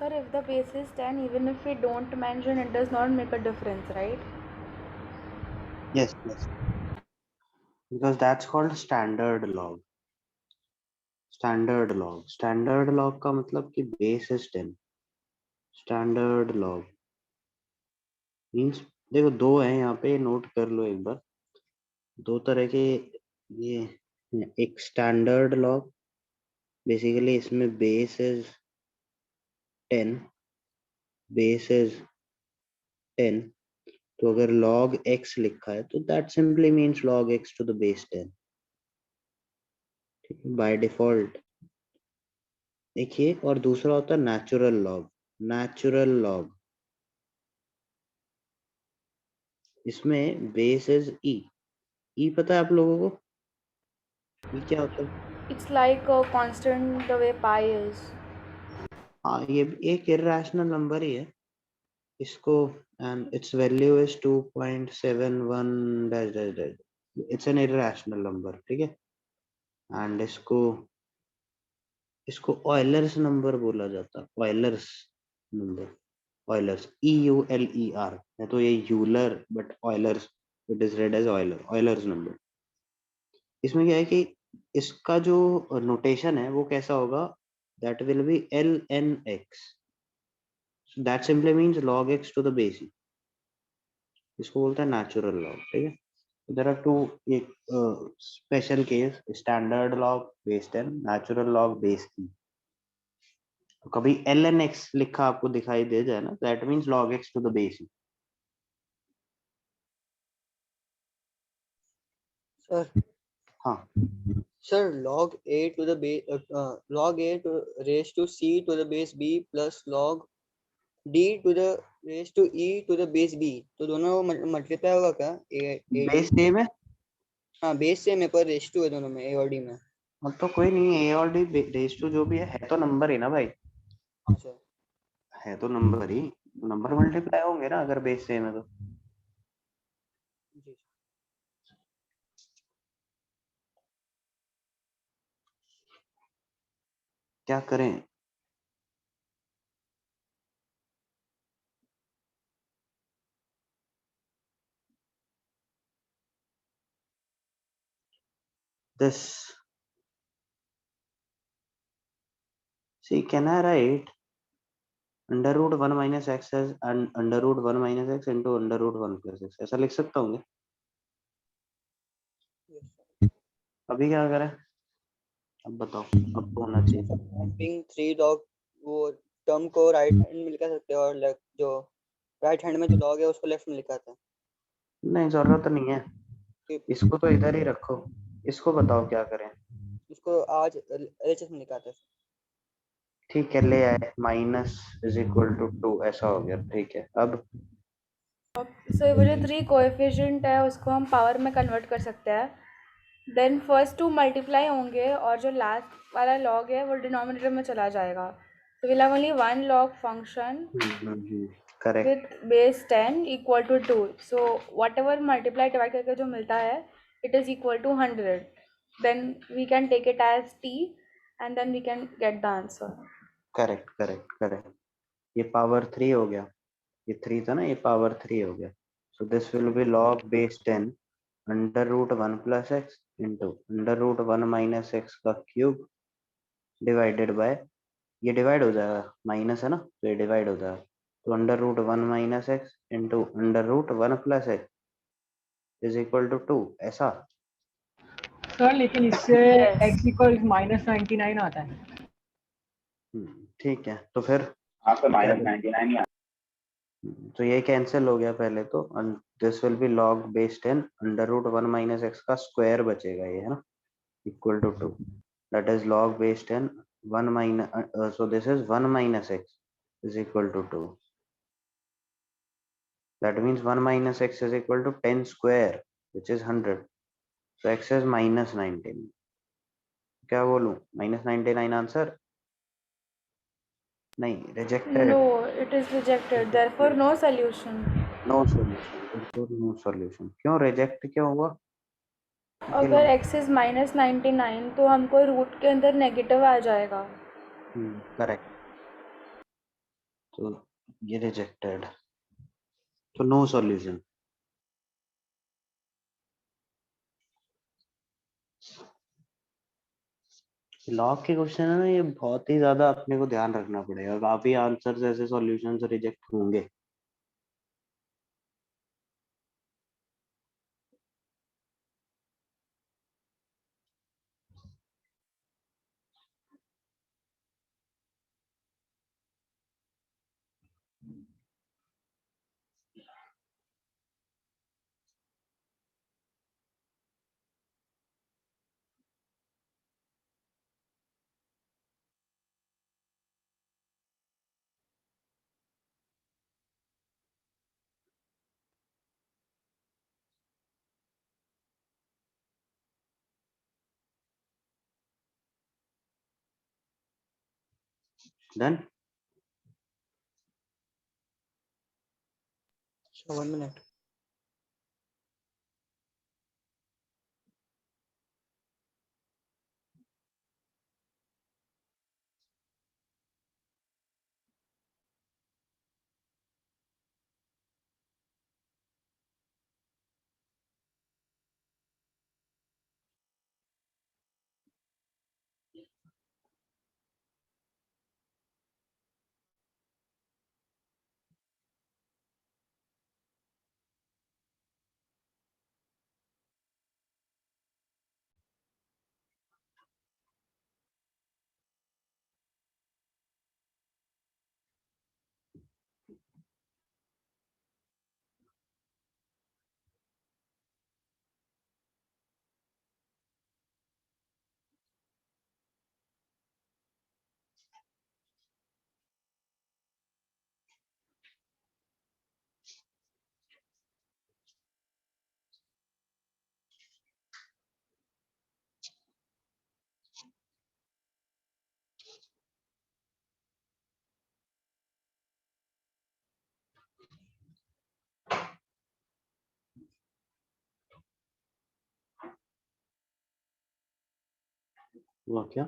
Sir, if the base is 10, even if we don't mention, it does not make a difference, right? Yes, yes, because that's called standard log. Standard log का मतलब कि base is 10। Standard log means, देखो दो है यहाँ पे, note कर लो एक बार, दो तरह के ये हैं। एक स्टैंडर्ड लॉग, बेसिकली इसमें बेस इज 10, बेस इज 10, तो अगर log x लिखा है तो that simply means log x to the base 10, ठीक है, बाय डिफॉल्ट। देखिए, और दूसरा होता है नेचुरल लॉग। नेचुरल लॉग, इसमें बेस इज ई पता है आप लोगों को ई क्या होता है? It's like a constant the way pi is. हाँ ये भी एक इरेशनल नंबर ही है इसको, and it's value is 2.71 dash dash dash, it's an irrational number, ठीक है। एंड इसको ऑयलर्स नंबर बोला जाता है, ऑयलर्स नंबर, ऑयलर्स, EULER है तो ये Euler, but Euler's it is read as Euler, Euler's number. इसमें क्या है कि इसका जो नोटेशन है वो कैसा होगा, that will be LNX, that simply means log x to the base E, इसको बोलते हैं नेचुरल लॉग, ठीक है। देयर आर टू, एक special case, standard log base 10, natural log base E. तो कभी LNX लिखा आपको दिखाई दे जाए ना, that means log x to the base E. Sir हाँ sir log a to the base log a to raised to c to the base b plus log d to the raised to e to the base b, तो दोनों multiply होगा क्या a base d? ए में, हाँ base से मेरे पर rest to है दोनों में, a और d में। अब तो कोई नहीं, ए और डी रेस टू जो भी है तो नंबर ही ना भाई, हाँ सर। है तो नंबर ही, नंबर मल्टीप्लाई होंगे ना अगर बेस सेम है तो। जी क्या करें, this, see can I write under root 1 minus x as under root 1 minus x into under root 1 plus x, ऐसा लिख सकता हूँ क्या? अभी क्या करें, अब बताओ, अब तो होना चाहिए। पिंग थ्री लॉग, वो टर्म को राइट हैंड में लिखा सकते हैं और लेफ्ट जो राइट हैंड में जो लॉग है उसको लेफ्ट में लिखा था। नहीं जरूरत नहीं है, इसको तो इधर ही रखो, इसको बताओ क्या करें। उसको आज एलएचएस में लिखा था। ठीक है, ले आए, माइनस इज इक्वल टू 2 ऐसा हो गया, ठीक है। अब सो वो जो 3 कोएफिशिएंट है उसको हम पावर में कन्वर्ट कर सकते हैं, देन फर्स्ट 2 मल्टीप्लाई होंगे और जो लास्ट वाला लॉग है वो डिनोमिनेटर में चला जाएगा, तो will have only one log function correct, with base 10 equal to 2, so whatever multiply divide करके जो मिलता है it is equal to 100, then we can take it as t and then we can get the answer. Correct correct correct, ये power 3 हो गया, ये 3 था ना, ये पावर 3 हो गया। So this will be log base 10 under root 1 plus x into under root 1 minus x का क्यूब डिवाइडेड बाय, ये डिवाइड हो जाएगा, माइनस है ना तो ये डिवाइड हो जाएगा, तो under root 1 minus x into under root 1 plus x is equal to 2 ऐसा। सर लेकिन इससे Yes. x इक्वल -99 आता है। ठीक है, तो फिर हाँ सर क्या -99 ही तो ये कैंसिल हो गया पहले तो, this will be log base 10 under root 1 minus x का स्क्वायर बचेगा ये, है ना, equal to 2, that is log base 10 1 minus so this is 1 minus x is equal to 2, that means 1 minus x is equal to 10 square which is 100, so x is -19, क्या बोलूं, -99 answer, नहीं rejected, No, it is rejected, therefore no solution. No solution, बिल्कुल no solution. क्यों reject क्यों हुआ? अगर x is -99 तो हमको रूट के अंदर नेगेटिव आ जाएगा। करेक्ट, तो ये रिजेक्टेड, तो नो सॉल्यूशन। लॉग के क्वेश्चन है ना, ये बहुत ही ज्यादा अपने को ध्यान रखना पड़ेगा, काफी आंसर्स ऐसे सॉल्यूशंस रिजेक्ट होंगे। डन। So 1 minute. हुआ क्या?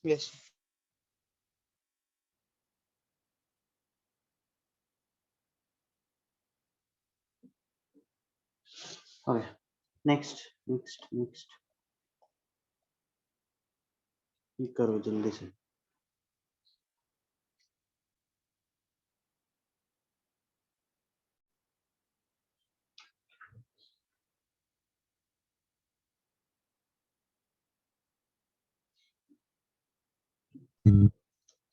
Yes. ओके, नेक्स्ट ये करो जल्दी से।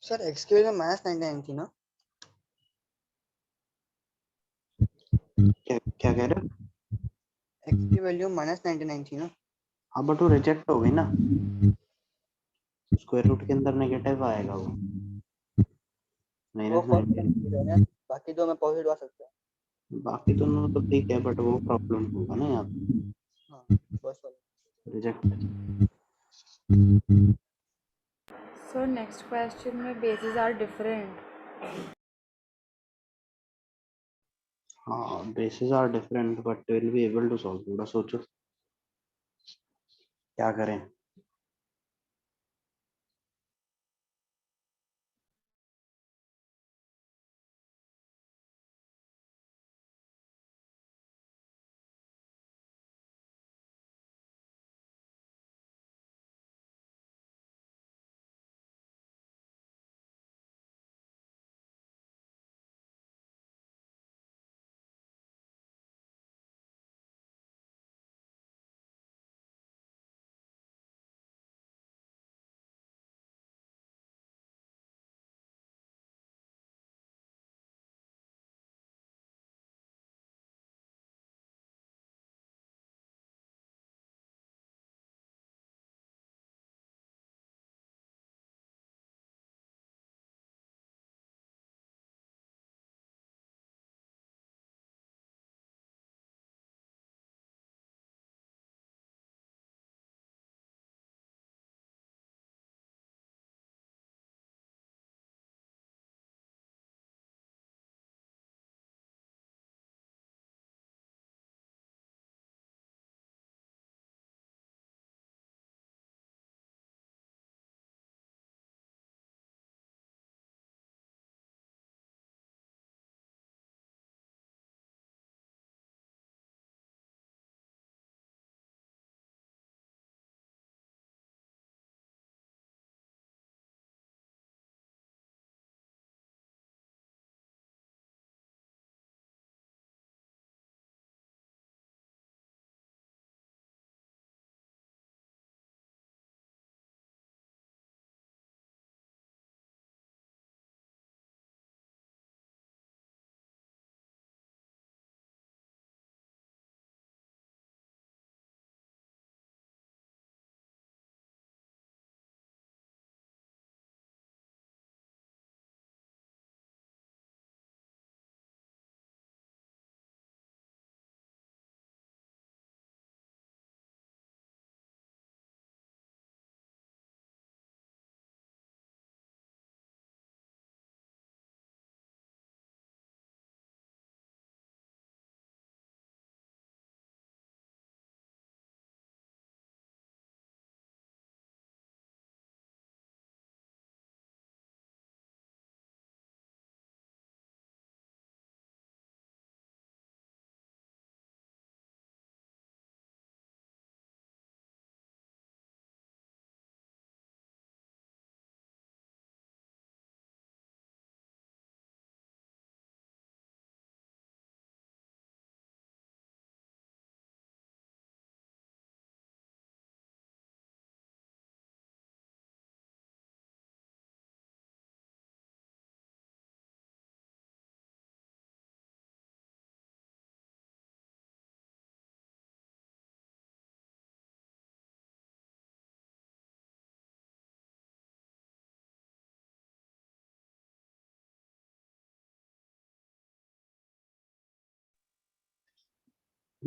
Sir, x की वैल्यू -99 थी ना? क्या क्या कह रहे हो? x की वैल्यू -99 थी ना? हाँ बट वो रिजेक्ट हो गई ना, स्क्वायर रूट के अंदर नेगेटिव आएगा वो वो माइनस फर्स्ट 19। है ना, बाकी तो मैं पॉजिटिव आ सकता है। बाकी दोनों तो ठीक है बट वो प्रॉब्लम होगा ना यहाँ हाँ, बस वाला। रिजेक्ट। So next question में bases are different. हाँ bases are different but will be able to solve. थोड़ा सोचो क्या करें।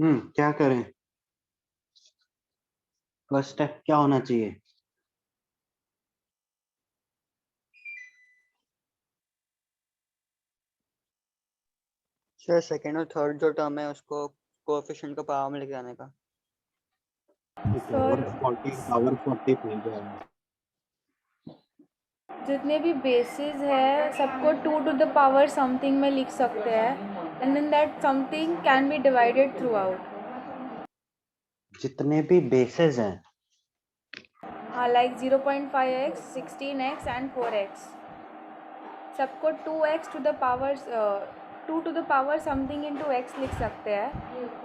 क्या करें? फर्स्ट स्टेप क्या होना चाहिए? सर सेकेंड और थर्ड जो टर्म है उसको कोएफिशिएंट का पावर में लेके आने का। और 40 पावर 40 मिल जाएगा। जितने भी बेसिस है सबको 2 to the power समथिंग में लिख सकते हैं and then that something can be divided throughout. जितने भी बेसेस हैं हाँ like 0.5x 16x and 4x सबको 2x to the power 2 to the power समथिंग into x लिख सकते हैं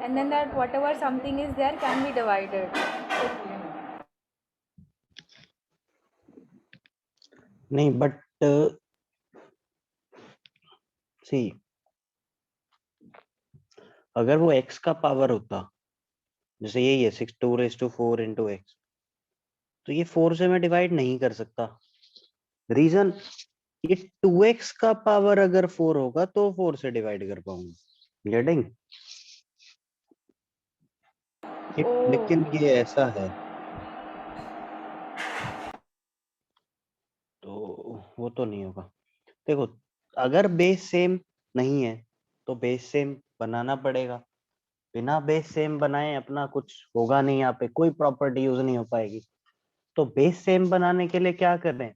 and then that whatever something is there can be divided. नहीं, बट सी अगर वो x का पावर होता, जैसे यही है 6 2 into x, तो ये 4 से मैं डिवाइड नहीं कर सकता। रीजन, ये 2x का पावर अगर 4 होगा तो 4 से डिवाइड कर पाऊंगा। गेटिंग? लेकिन ये ऐसा है तो वो तो नहीं होगा। देखो, अगर बेस सेम नहीं है तो बेस सेम बनाना पड़ेगा। बिना बेस सेम बनाए अपना कुछ होगा नहीं, यहाँ पे कोई प्रॉपर्टी यूज नहीं हो पाएगी। तो बेस सेम बनाने के लिए क्या करें?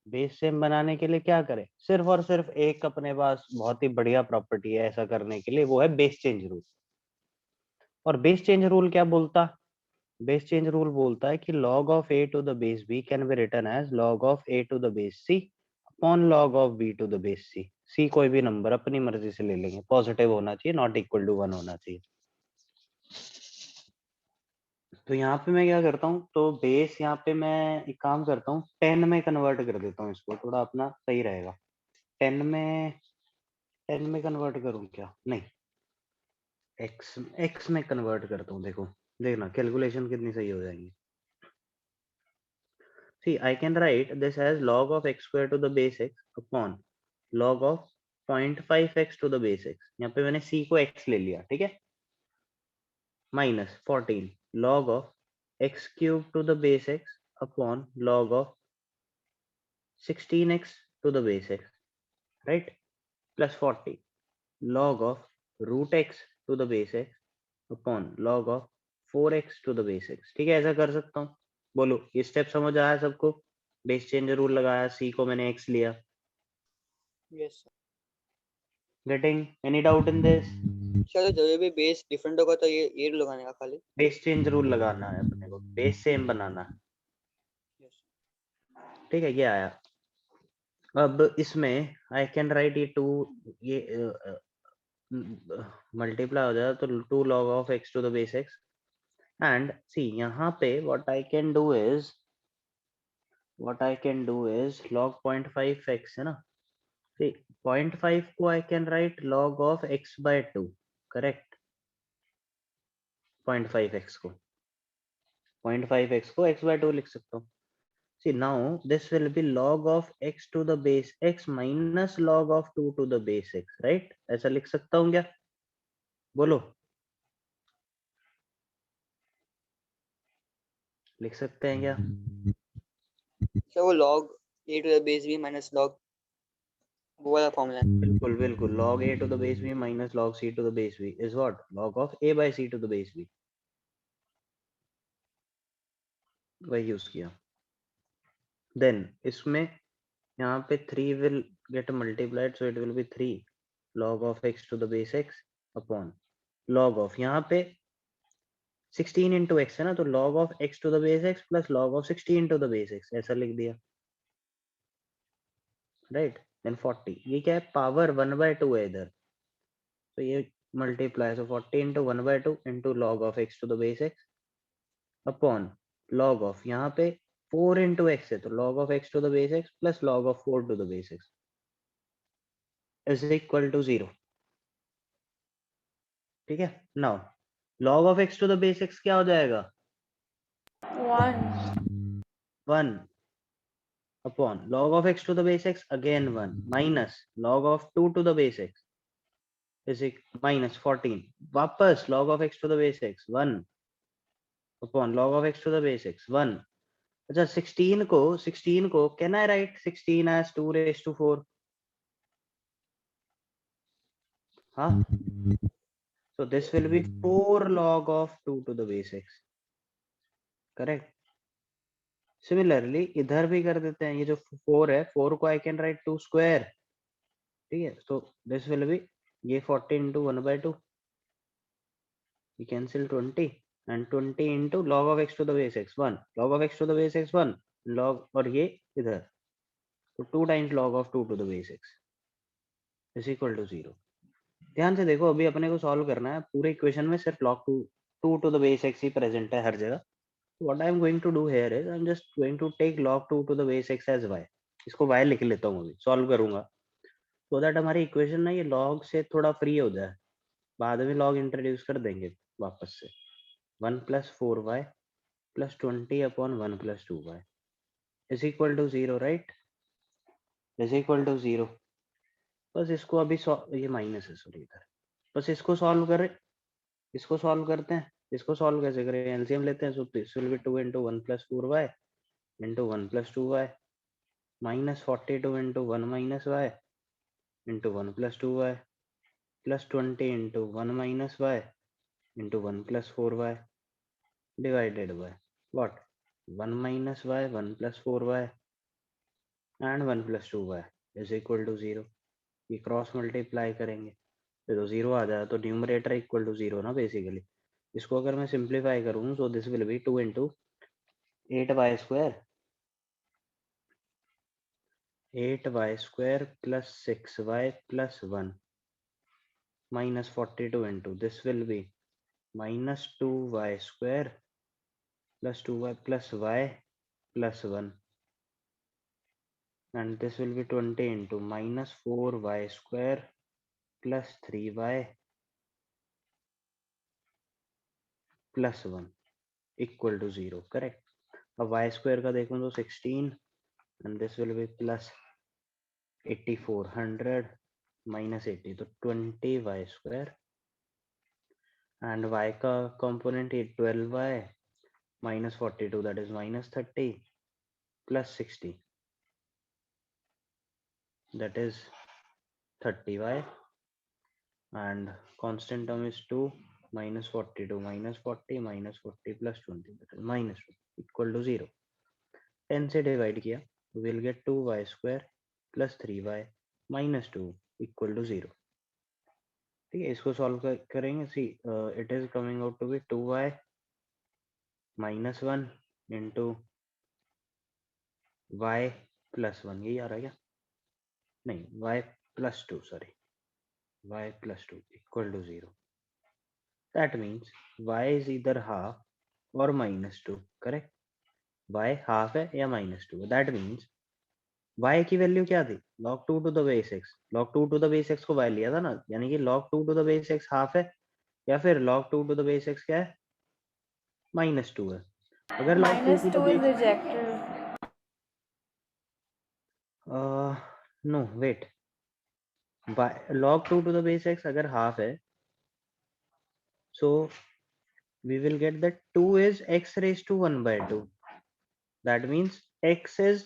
बेस सेम बनाने के लिए क्या करें? सिर्फ और सिर्फ एक अपने पास बहुत ही बढ़िया प्रॉपर्टी है ऐसा करने के लिए, वो है बेस चेंज रूल। और बेस चेंज रूल क्या बोलता? बेस चेंज रूल बोलता है कि log of a to the base b can be written as log of a to the base c upon log of b to the base c। c कोई भी number अपनी मर्जी से ले लेंगे, पॉजिटिव होना चाहिए, नॉट इक्वल टू 1 होना चाहिए। तो यहाँ पे मैं क्या करता हूँ, तो बेस यहाँ पे मैं एक काम करता हूँ 10 में कन्वर्ट कर देता हूँ इसको, थोड़ा अपना सही रहेगा। 10 में कन्वर्ट करूँ क्या? नहीं, x में कन्वर्ट करता हूँ। देखो देखना कैलकुलेशन कितनी सही हो जाएंगी। See, I can write this as log of x square to the base x upon log of 0.5x to the base x। यहाँ पे मैंने c को x ले लिया, ठीक है, minus 14 log of x cube to the base x upon log of 16x to the base x, right, plus 40 log of root x to the base x upon log of 4x to the base x। ठीक है, ऐसा कर सकता हूँ। बोलो, ये step समझ आया सबको? बेस चेंज रूल लगाया, c को मैंने x लिया। Yes sir. Getting any doubt in this? चलो जब भी बेस डिफरेंट होगा तो ये लगाने का खाली। बेस चेंज रूल लगाना है अपने को, बेस सेम बनाना है। यस ठीक है, ये आया। अब इसमें आई कैन राइट ये 2, ये मल्टीप्लाई हो जाए तो 2 log of x to the base x and see यहाँ पे what I can do is log 0.5 x है ना, see 0.5 को I can write log of x by 2, correct. 0.5 x को x by 2 लिख सकता हूँ। See, now this will be log of x to the base x minus log of 2 to the base x, right? ऐसा लिख सकता हूँ क्या? बोलो, लिख सकते हैं क्या? सर वो log a to the base b minus log वो वाला फॉर्मूला है। बिल्कुल बिल्कुल, log a to the base b minus log c to the base b is what? Log of a by c to the base b। वही use किया। Then इसमें यहाँ पे 3 will get multiplied, so it will be 3 log of x to the base x upon log of, यहाँ पे 16 into x है ना, तो log of x to the base x plus log of 16 to the base x ऐसा लिख दिया, right. Then 40, ये क्या है, पावर 1/2 है इधर, तो ये multiply, so 40 into 1/2 into log of x to the base x upon log of, यहाँ पे 4 into x है तो log of x to the base x plus log of 4 to the base x is equal to 0। ठीक है, now log of x to the base x क्या हो जाएगा? 1 upon log of x to the base x again 1 minus log of 2 to the base x is minus 14 वापस log of x to the base x 1 upon log of x to the base x 1. अच्छा 16 को can I write 16 as 2 raised to 4? हाँ, so this will be 4 log of 2 to the base x. Correct. Similarly इधर भी कर देते हैं. ये जो 4 है 4 को आई कैन राइट 2 स्क्वायर. ठीक है, so this will be ये 40 into 1 by 2. We cancel 20 and 20 into log of x to the base x 1. Log of x to the base x 1 log और ये इधर तो 2 times log of 2 to the base x is equal to 0. ध्यान से देखो, अभी अपने को सॉल्व करना है. पूरे इक्वेशन में सिर्फ log 2 to the base x he present है हर जगह. What I am going to do here is I am just going to take log 2 to the base x as y. इसको y लिख लेता हूँ, अभी सॉल्व करूंगा so that हमारी equation ना ये log से थोड़ा फ्री हो जाए. बाद में log इंट्रोड्यूस कर देंगे वापस से. 1 plus 4y plus 20 upon 1 plus 2y is equal to 0, right? is equal to 0. बस इसको अभी ये माइनस है, सॉरी इधर. बस इसको सॉल्व करें, इसको सॉल्व करते हैं. इसको सॉल्व कैसे करें? एलसीएम लेते हैं. सो this will be 2 into 1 plus 4y into 1 plus 2y minus 42 into 1 minus y into 1 plus 2y plus 20 into 1 minus y into 1 plus 4y divided by what? 1 minus y 1 plus 4y and 1 plus 2y is equal to 0. ये cross multiply करेंगे तो 0 आ जाए तो numerator equal to 0 ना basically. इसको अगर मैं simplify करूँ सो this will be 2 into 8y square 8y square plus 6y plus 1 minus 42 into this will be minus 2y square plus 2y plus y plus 1 and this will be 20 into minus 4y square plus 3y plus 1 equal to 0. correct. अब y square का देखूं तो 16 and this will be plus 8400 minus 80 तो 20y square and y का component is 12y minus 42 that is minus 30 plus 60 that is 30y and constant term is 2 minus 42 minus 40 minus 40 plus 20 that is minus 2 equal to 0. 10 से divide किया we will get 2y square plus 3y minus 2 equal to 0. ठीक है, इसको solve करेंगे. See it is coming out to be 2y minus 1 into y plus 1. यही आ रहा है क्या? नहीं, y plus 2 sorry y plus 2 equal to 0. That means y is either half or minus 2. correct. y half है या minus 2. that means y की value क्या थी? log 2 to the base x. log 2 to the base x को y लिया था ना, यानी कि log 2 to the base x half है या फिर log 2 to the base x क्या है? minus 2 है. अगर log 2 Minus to the 2 is base rejected. no wait, by log 2 to the base x अगर half है so we will get that 2 is x raised to 1 by 2. that means x is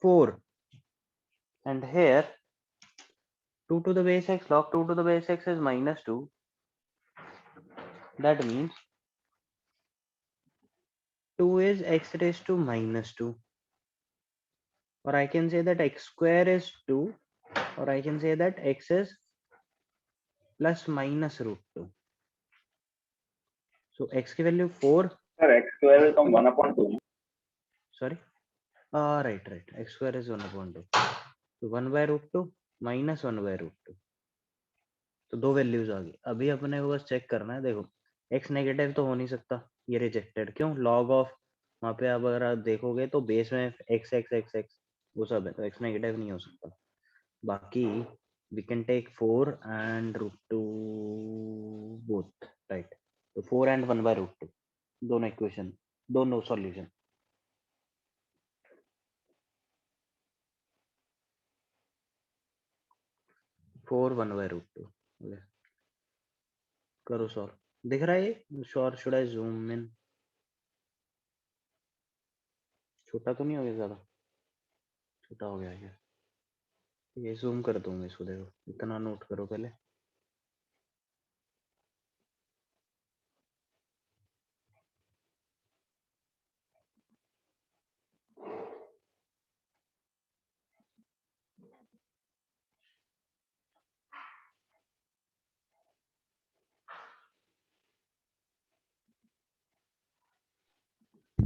4 and here 2 to the base x log 2 to the base x is minus 2. that means 2 is x raised to minus 2 or I can say that x square is 2 or I can say that x is plus minus root 2. so x की value 4. Sir, x square will come 1 upon 2. sorry right x square is 1 upon 2 so 1 by root 2 minus 1 by root 2. तो दो values आ गई. अभी अपने को बस check करना है. देखो x नेगेटिव तो हो नहीं सकता, ये रिजेक्टेड. क्यों? log ऑफ वहां पे अब अगर आप देखोगे तो बेस में x x x x वो सब है तो x नेगेटिव नहीं हो सकता. बाकी we can take 4 and root 2 both, right? तो 4 and 1 by root 2 दोनों इक्वेशन, दोनों सॉल्यूशन. फोर 1 by root 2 ले, करो सॉल्व। दिख रहा है ये? Sure should I zoom in? छोटा तो नहीं हो गया ज्यादा? छोटा हो गया क्या? ये जूम कर दूंगा इसको, देखो इतना नोट करो पहले।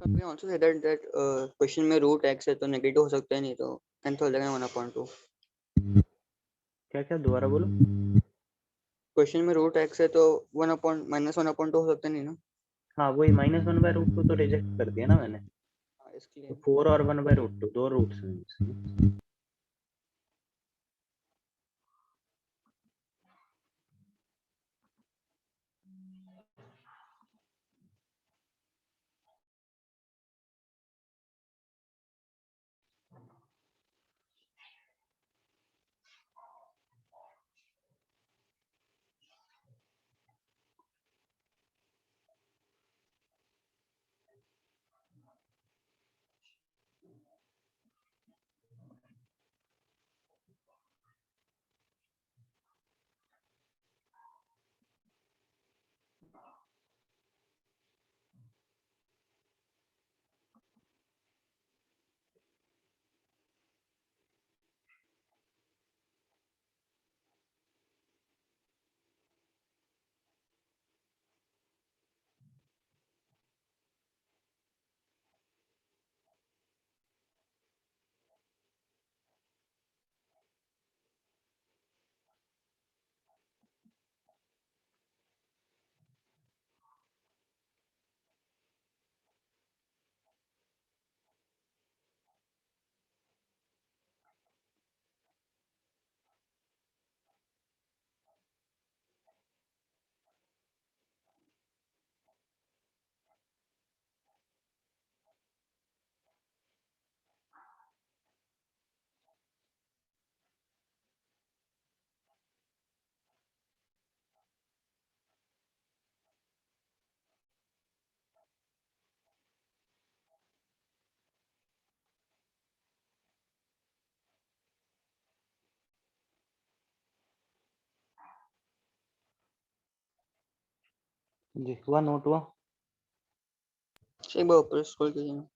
We also said that question में रूट x है तो नेगेटिव हो सकता है, नहीं तो कैंसिल हो जाएगा 1/2। क्या क्या दोबारा बोलो। क्वेश्चन में रूट x है तो 1/-1/2 हो सकता है, नहीं ना? हाँ वही -1/√2 तो रिजेक्ट कर दिया ना मैंने। हाँ, इसके तो लिए 4 और 1/√2 दो रूट्स हैं इसमें। जी हुआ, नोट हुआ? एक बार ऊपर स्क्रॉल कीजिए ना।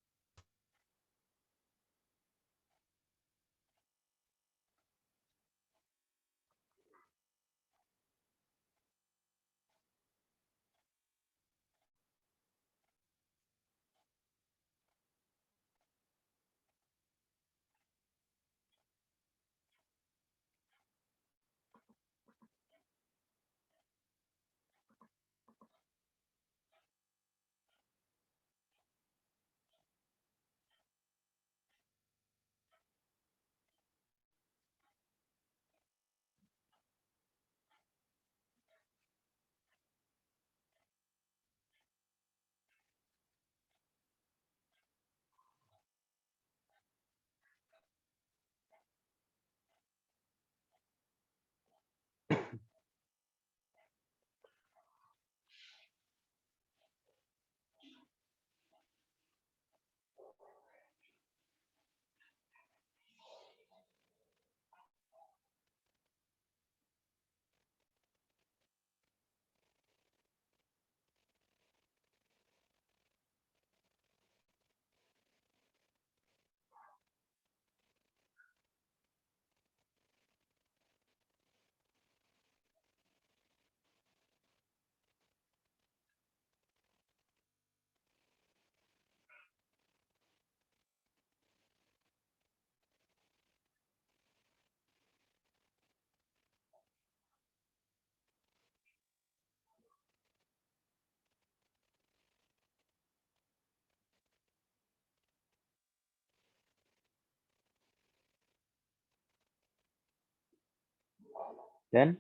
देन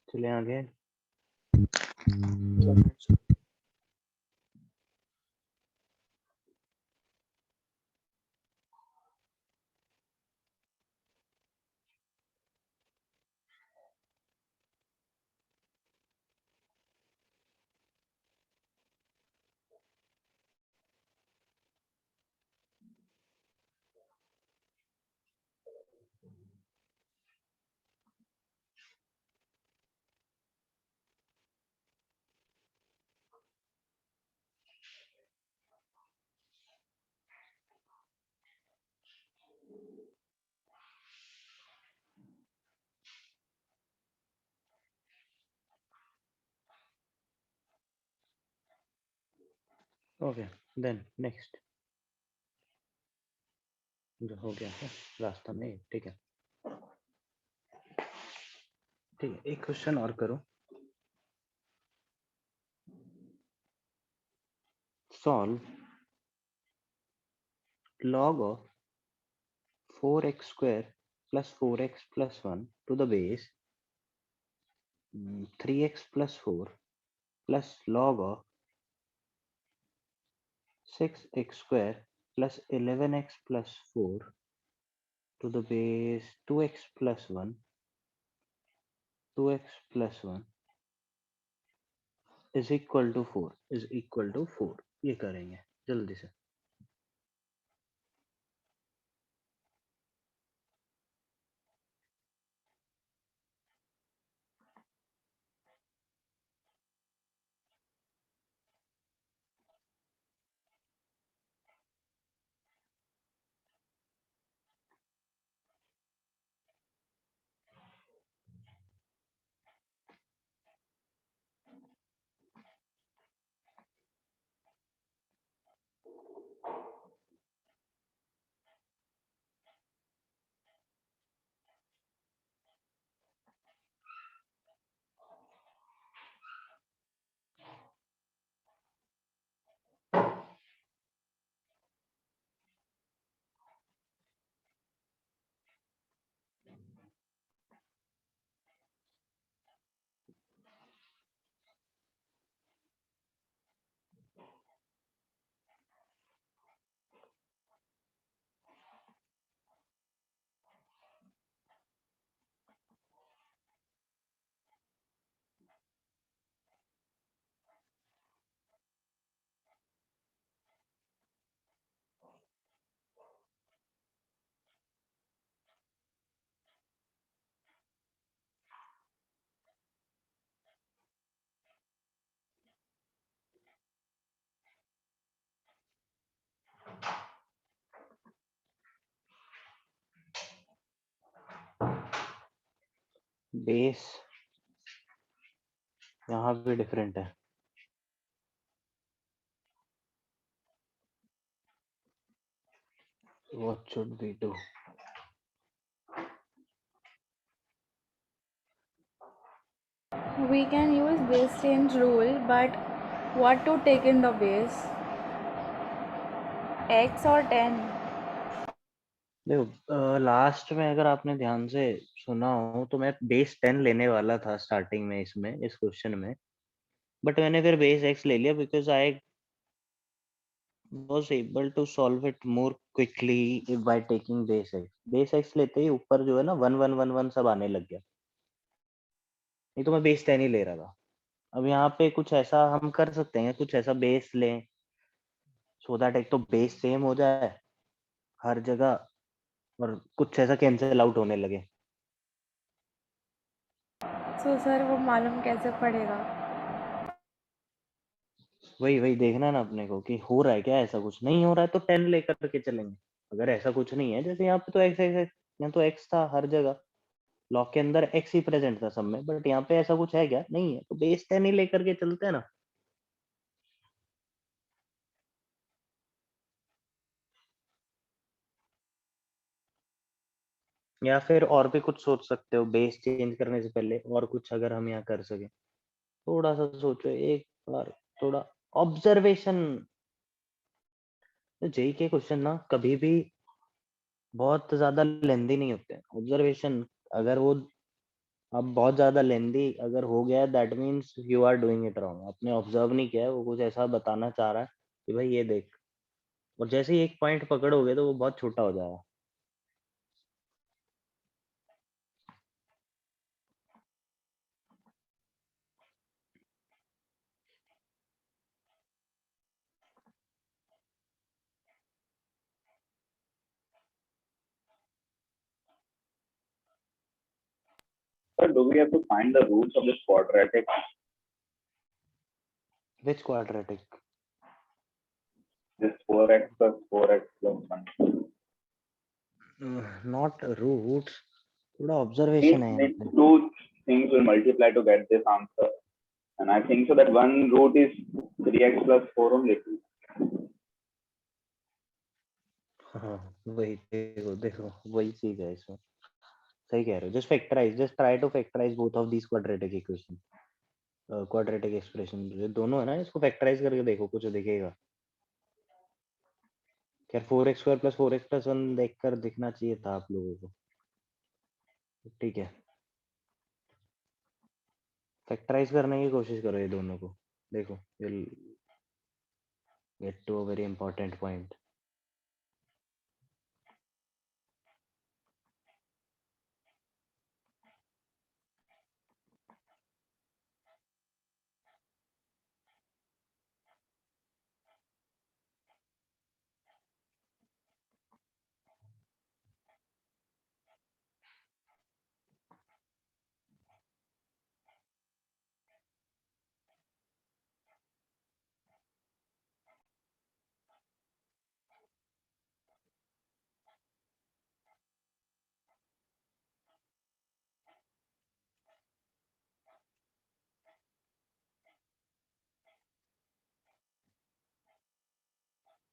चले आगे। ओके देन नेक्स्ट जो हो गया है रास्ता में, ठीक है। ठीक है, एक क्वेश्चन और करो। Solve log of 4x square plus 4x plus 1 to the base 3x plus 4 plus log of 6x square plus 11x plus 4 to the base 2x plus 1 2x plus 1 is equal to 4 ये करेंगे जल्दी से। Base यहाँ पे different है। What should we do? We can use base change rule, but what to take in the base? X or 10? देखो last में अगर आपने ध्यान से सुना हो तो मैं बेस 10 लेने वाला था स्टार्टिंग में इसमें इस क्वेश्चन में, बट मैंने फिर बेस x ले लिया because I was able to solve it more quickly by taking base x। Base x लेते ही ऊपर जो है ना 1 1 1 1 सब आने लग गया, नहीं तो मैं बेस 10 ही ले रहा था। अब यहाँ पे कुछ ऐसा हम कर सकते हैं, कुछ ऐसा बेस लें सो दैट एक तो बेस सेम हो जाए हर जगह और कुछ ऐसा कैंसिल आउट होने लगे। So सर वो मालूम कैसे पड़ेगा? वही देखना ना अपने को कि हो रहा है क्या, ऐसा कुछ नहीं हो रहा है तो 10 लेकर के चलेंगे। अगर ऐसा कुछ नहीं है, जैसे यहाँ पे तो x x यहाँ तो x था हर जगह, लॉग के अंदर x ही प्रेजेंट था सब में, बट यहाँ पे ऐसा कुछ है क्या, नहीं है, तो बेस 10 ही लेकर के चलते हैं ना। या फिर और भी कुछ सोच सकते हो बेस चेंज करने से पहले, और कुछ अगर हम यहाँ कर सके थोड़ा सा सोचो एक बार, थोड़ा ऑब्जर्वेशन। जेई के क्वेश्चन ना कभी भी बहुत ज्यादा लेंदी नहीं होते हैं। ऑब्जर्वेशन अगर वो अब बहुत ज्यादा लेंदी अगर हो गया है that means you are doing it wrong, आपने ऑब्जर्व नहीं किया है, वो कुछ ऐसा बताना चाह रहा है कि भाई ये देख, और जैसे ही एक पॉइंट पकड़ोगे तो वो बहुत छोटा हो जाएगा। So do we have to find the roots of this quadratic? Which quadratic? This 4x plus 4x plus 1. Not roots, थोड़ा ऑब्जर्वेशन है यहाँ पे। Two things will multiply to get this answer. And I think so that one root is 3x plus 4 only. हाँ, वही देखो देखो वही चीज है इसमें, सही कह रहे हो। Just factorise, just try to factorise both of these quadratic equation, quadratic expression ये दोनों है ना, इसको फैक्टराइज करके देखो कुछ दिखेगा। खैर 4x square plus 4x plus 1 देखकर दिखना चाहिए था आप लोगों को, ठीक है। फैक्टराइज करने की कोशिश करो ये दोनों को, देखो you'll get to a very important point.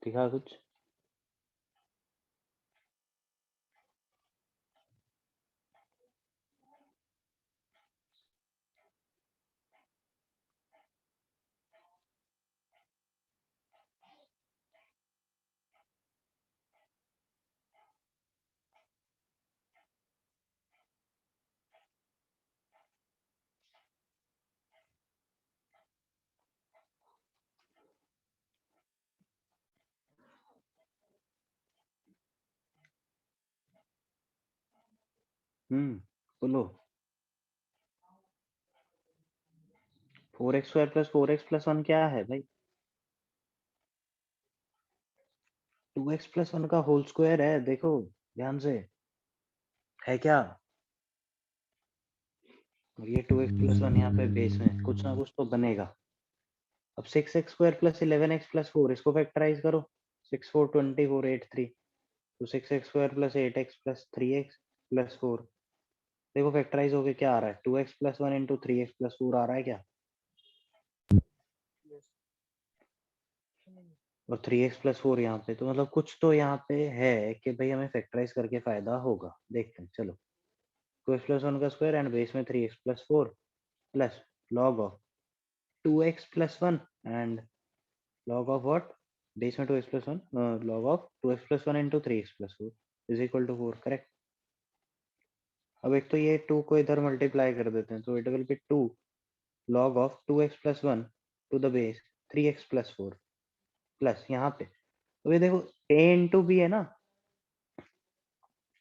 दिखा कुछ? बोलो। 4x square plus 4x plus 1 क्या है भाई? 2x प्लस 1 का होल स्क्वायर है, देखो ध्यान से, है क्या? और ये 2x प्लस 1 यहाँ पे बेस में कुछ ना कुछ तो बनेगा। अब 6x square plus 11x plus 4 इसको फैक्टराइज करो। 6 4 24 8 3, तो 6x square plus 8x plus 3x plus 4, देखो फैक्टराइज होके क्या आ रहा है? 2x plus 1 into 3x plus 4 आ रहा है क्या? और 3x प्लस 4 यहाँ पे, तो मतलब कुछ तो यहाँ पे है कि भाई हमें फैक्टराइज करके फायदा होगा। देखते हैं चलो। 2x प्लस 1 का स्क्वायर एंड बेस में 3x plus 4 plus log of 2x plus 1 and log of what? Base में 2x plus 1, log of 2x plus 1 into 3x plus 4 is equal to 4, correct. अब एक तो ये 2 को इधर मल्टीप्लाई कर देते हैं, तो it will be 2 log of 2x plus 1 to the base 3x plus 4 plus यहाँ पे, तो ये देखो a इंटू बी है ना,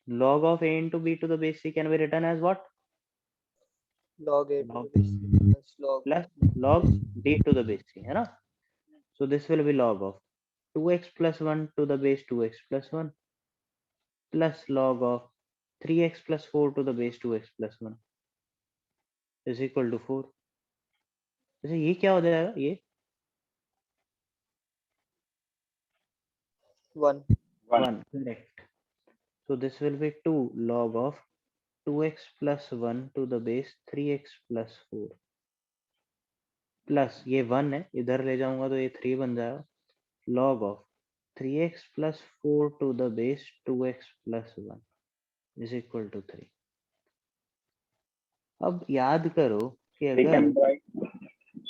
log of a into b to the base c can be written as what? log a to Log the base c plus log plus log d to the base c, है ना? So this will be log of 2x plus 1 to the base 2x plus 1 plus log of 3x plus 4 to the base 2x plus 1 is equal to 4. अच्छा ये क्या हो जाएगा? ये 1. 1, correct. So this will be 2 log of 2x plus 1 to the base 3x plus 4 plus ये 1 है, इधर ले जाऊंगा तो ये 3 बन जाएगा, log of 3x plus 4 to the base 2x plus 1 is equal to 3. अब याद करो कि We अगर can write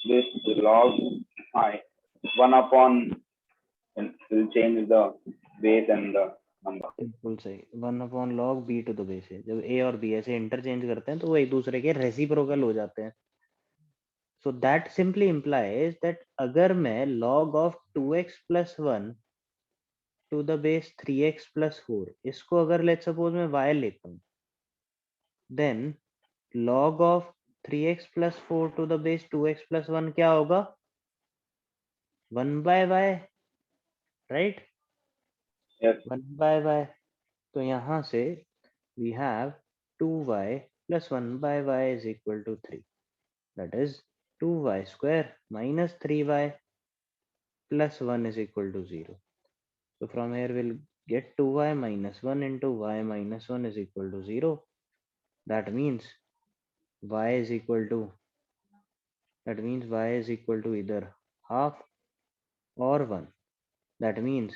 this log I 1 upon, and will change the base and the number. बिल्कुल सही, 1/log b to the base है। जब a और b ऐसे इंटरचेंज करते हैं तो वो एक दूसरे के रेसिप्रोकल हो जाते हैं। So that simply implies that अगर मैं log of 2x plus 1 to the base 3x plus 4 इसको अगर लेट्स सपोज मैं y लेता हूँ, then log of 3x plus 4 to the base 2x plus 1 क्या होगा? 1 by y, राइट? Yes. 1 by y। तो यहाँ से we have 2y plus 1 by y is equal to 3. That is 2y square minus 3y plus 1 is equal to 0. So from here we'll get 2y minus 1 into y minus 1 is equal to 0. That means y is equal to either half or 1. That means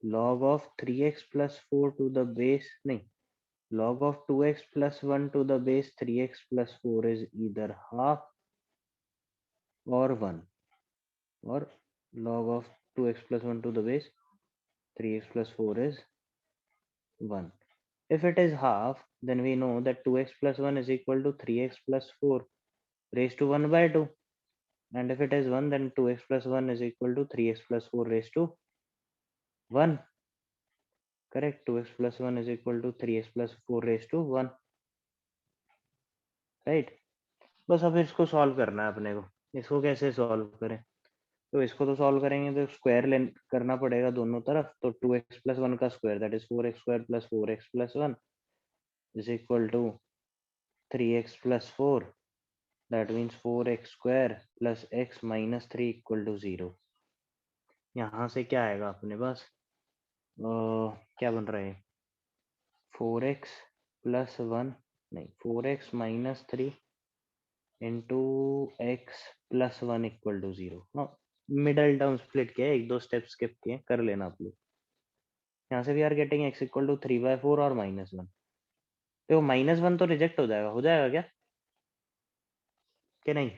log of 3x plus 4 to the base, nahi, log of 2x plus 1 to the base 3x plus 4 is either half or 1, or log of 2x plus 1 to the base 3x plus 4 is 1. If it is half, then we know that 2x plus 1 is equal to 3x plus 4 raised to 1 by 2. And if it is 1, then 2x plus 1 is equal to 3x plus 4 raised to 1. Correct? 2x plus 1 is equal to 3x plus 4 raised to 1. Right? बस अब इसको solve करना है अपने को। इसको कैसे solve करें? तो इसको तो सॉल्व करेंगे तो स्क्वायर करना पड़ेगा दोनों तरफ। तो 2x plus 1 का square that is 4x square plus 4x plus 1 is equal to 3x plus 4, that means 4x square plus x minus 3 equal to 0. यहाँ से क्या आएगा अपने पास? क्या बन रहा है? 4x plus 1 नहीं, 4x minus 3 into x plus 1 equal to 0. Middle term split किया है, एक दो स्टेप स्किप किए, कर लेना आप लोग। यहाँ से we are getting x equal to 3/4 और -1। तो -1 तो रिजेक्ट हो जाएगा क्या कि नहीं?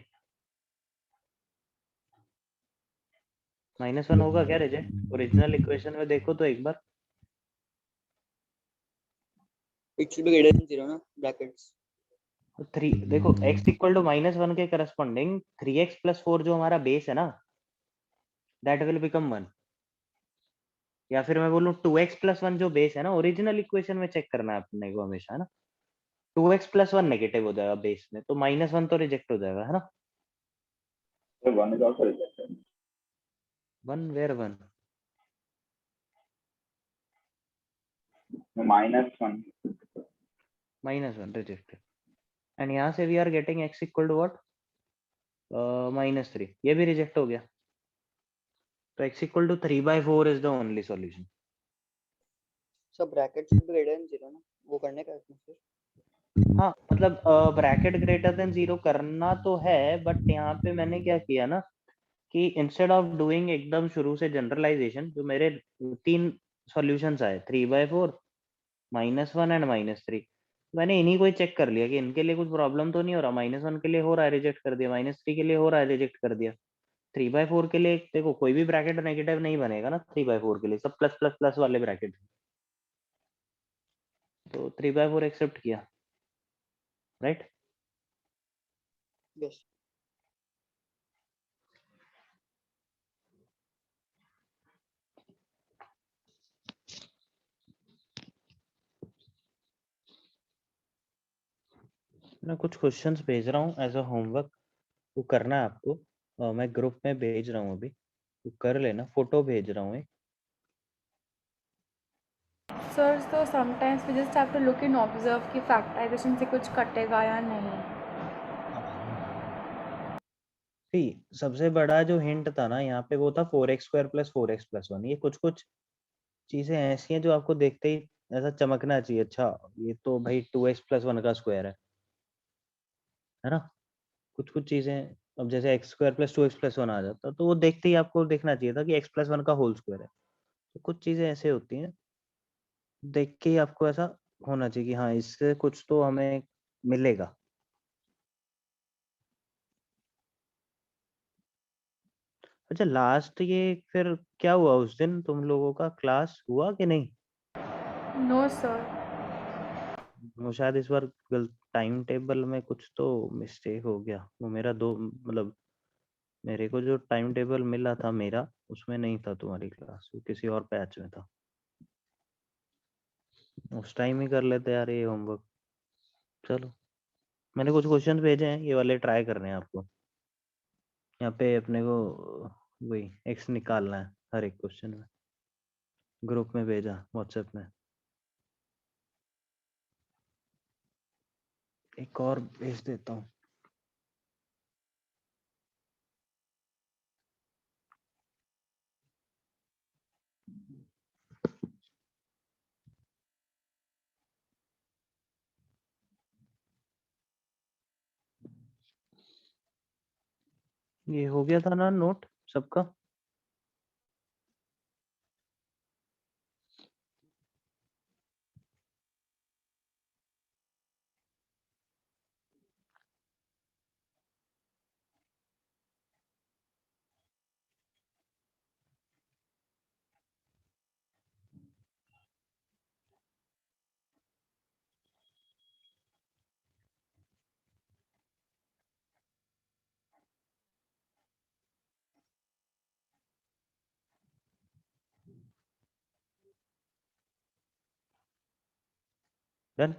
-1 होगा क्या रिजेक्ट? ओरिजिनल इक्वेशन में देखो तो एक बार। It should be greater than 0 ना brackets. 3 देखो x इक्वल टू -1 के करस्पॉन्डिंग 3x plus 4 जो हमारा बेस है ना, दैट विल बिकम 1। या फिर मैं बोलूं 2x plus 1 जो बेस है ना, ओरिजिनल इक्वेशन में चेक करना है अपने को हमेशा, है ना। 2x plus 1 नेगेटिव हो जाएगा बेस में, तो -1 तो रिजेक्ट हो जाएगा, है ना। So 1 is also rejected. 1 where 1? No, -1. -1 rejected. And यहाँ से we are getting x equal to what? -3। ये भी रिजेक्ट हो गया। तो x equal to 3/4 is the only solution. So brackets should be greater than 0 ना, वो करने का है फिर। हाँ मतलब ब्रैकेट ग्रेटर देन 0 करना तो है, बट यहाँ पे मैंने क्या किया ना कि इंस्टेड ऑफ डूइंग एकदम शुरू से जनरलाइजेशन, जो मेरे 3 सॉल्यूशंस आए 3/4, -1 एंड -3, मैंने इन्हीं को ही चेक कर लिया कि इनके लिए कुछ प्रॉब्लम तो नहीं हो रहा। -1 के लिए हो रहा है, रिजेक्ट कर दिया। -3 के लिए हो रहा है, रिजेक्ट कर दिया। 3/4 के लिए देखो कोई भी ब्रैकेट नेगेटिव नहीं बनेगा ना। 3/4 के लिए सब प्लस प्लस प्लस वाले ब्रैकेट, तो 3/4 एक्सेप्ट किया, राइट? Yes. मैं कुछ क्वेश्चंस भेज रहा हूँ एज अ होमवर्क, वो करना है आपको। मैं ग्रुप में भेज रहा हूँ अभी, तो कर लेना। फोटो भेज रहा हूँ एक। Sir, so sometimes we just have to look and observe कि factorization से कुछ कटेगा या नहीं। सबसे बड़ा जो हिंट था ना यहाँ पे वो था 4x square plus 4x plus 1। ये कुछ कुछ चीजें ऐसी हैं जो आपको देखते ही ऐसा चमकना चाहिए, अच्छा ये तो भाई 2x प्लस 1 का स्क्वायर है ना। कुछ कुछ चीजें, अब जैसे x square plus 2x plus 1 आ जाता तो वो देखते ही आपको देखना चाहिए था कि x प्लस 1 का होल स्क्वायर है। तो कुछ चीजें ऐसे होती हैं, देख के ही आपको ऐसा होना चाहिए कि हाँ इससे कुछ तो हमें मिलेगा। अच्छा लास्ट ये फिर क्या हुआ उस दिन, तुम लोगों का क्लास हुआ कि नहीं? No, sir. वो शायद इस बार टाइम टेबल में कुछ तो मिस्टेक हो गया। वो मेरा दो मतलब मेरे को जो टाइम टेबल मिला था मेरा उसमें नहीं था तुम्हारी क्लास, वो किसी और बैच में था। उस टाइम ही कर लेते यार ये होमवर्क। चलो मैंने कुछ क्वेश्चन भेजे हैं, ये वाले ट्राई करने हैं आपको। यहाँ पे अपने को वही एक्स निकालना है हर एक क्वेश्चन में। ग्रुप में भेजा व्हाट्सएप में। एक और भेज देता हूँ। ये हो गया था ना नोट सबका? Done.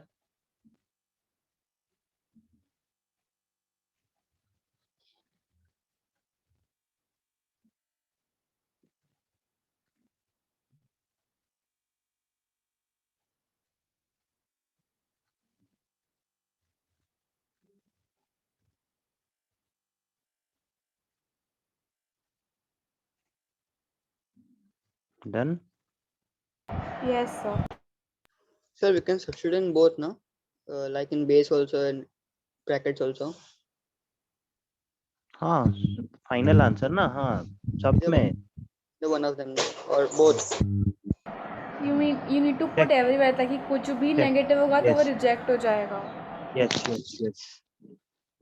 Done. Yes, sir. Sir, we can substitute in both, no? Like in base also and brackets also. हाँ फाइनल आंसर ना, हाँ सब Yeah, में। The one of them or both. You mean you need to put Check. everywhere ताकि कुछ भी Check. Negative होगा तो वो Yes. रिजेक्ट हो जाएगा। Yes yes yes.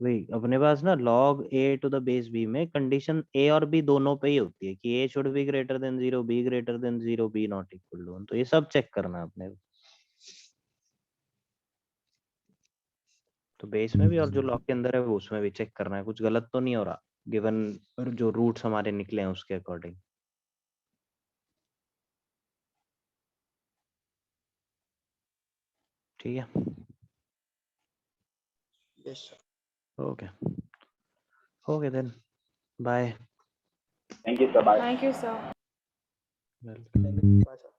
वही अपने पास ना log a to the base b में कंडीशन a और b दोनों पे ही होती है कि a should be greater than 0, b greater than 0, b not equal to 1। तो ये सब चेक करना है अपने को। तो बेस में भी और जो लॉग के अंदर है वो उसमें भी चेक करना है कुछ गलत तो नहीं हो रहा, गिवन जो रूट्स हमारे निकले हैं उसके अकॉर्डिंग। ठीक है। Yes, sir. Okay okay then bye. Thank you, sir. Bye. Thank you, sir. Bye, sir.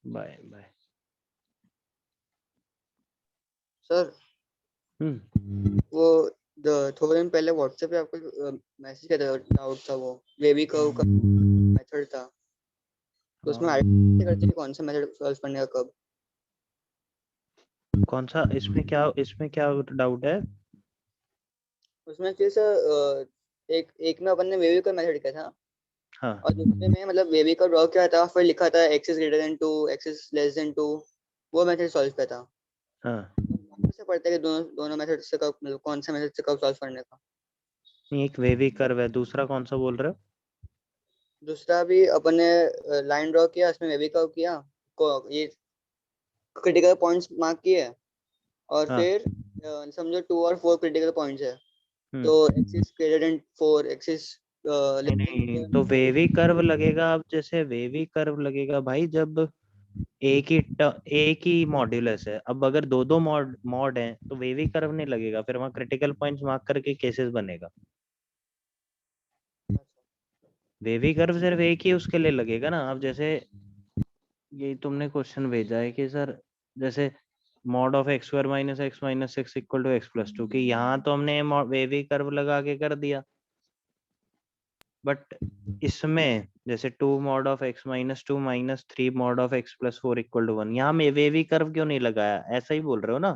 Bye bye. Sir, वो थोड़े दिन पहले व्हाट्सएप पे आपको मैसेज किया था, डाउट था वो वेवी कर्व का मेथड था, तो उसमें आइडेंटिफाई करते हैं कौन सा मेथड सॉल्व करने का कब। कौन सा? इसमें क्या डाउट है? उसमें फिर सर एक में अपन ने वेवी कर्व मेथड किया था हाँ और दूसरे में मतलब वेवी कर्व ड्रॉ किया था, फिर लिखा था x is greater than 2, x is less than 2, वो मेथड सॉल्व किया था। हाँ। से पड़ता है कि दोनों मेथड से कब मतलब कौन सा मेथड से कब सॉल्व करने का। एक वेवी कर्व है, दूसरा कौन सा बोल रहे हो? दूसरा भी अपन ने लाइन ड्रॉ किया, उसमें वेवी कर्व किया, ये क्रिटिकल पॉइंट्स मार्क किए और हाँ। फिर समझो 2 और 4 क्रिटिकल पॉइंट्स है, तो x is greater than 4, x is नहीं तो वेवी कर्व लगेगा। अब जैसे वेवी कर्व लगेगा भाई जब एक ही मॉड्यूलस है। अब अगर दो मॉड हैं तो वेवी कर्व नहीं लगेगा, फिर वहाँ क्रिटिकल पॉइंट्स मार्क करके केसेस बनेगा। वेवी कर्व सिर्फ एक ही उसके लिए लगेगा ना। अब जैसे यही तुमने क्वेश्चन भेजा है कि सर जैसे mod of x square minus x minus six equal to x plus 2 की, यहाँ तो हमने वेवी कर्व लगा के कर दिया, बट इसमें जैसे 2 mod of x minus 2 minus 3 mod of x plus 4 equal to 1, यहाँ में वेवी कर्व क्यों नहीं लगाया? ऐसा ही बोल रहे हो ना?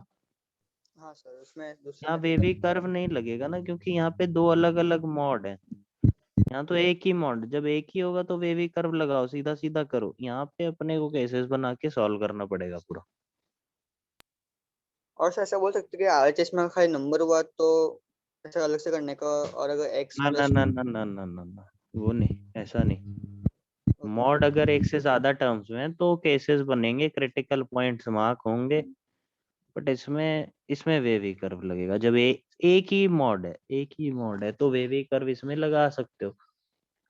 हाँ सर, उसमें दूसरा यहाँ मेथड वेवी कर्व नहीं लगेगा ना, क्योंकि यहाँ पे दो अलग अलग मॉड है। यहाँ तो एक ही मॉड, जब एक ही होगा तो वेवी कर्व लगाओ, सीधा सीधा करो। यहाँ पे अपने को केसेस बना के सॉल्व करना पड़ेगा पूरा। और सर ऐसा बोल सकते हैं कि आरएचएस में खाली नंबर हुआ तो ऐसा अलग से करने का, और अगर x ना ना प्लस ना ना ना ना ना ना, वो नहीं, ऐसा नहीं। मॉड अगर एक से ज्यादा टर्म्स में है तो केसेस बनेंगे, क्रिटिकल पॉइंट्स मार्क होंगे, बट इसमें वेवी कर्व लगेगा। जब एक ही मॉड है, तो वेवी कर्व इसमें लगा सकते हो।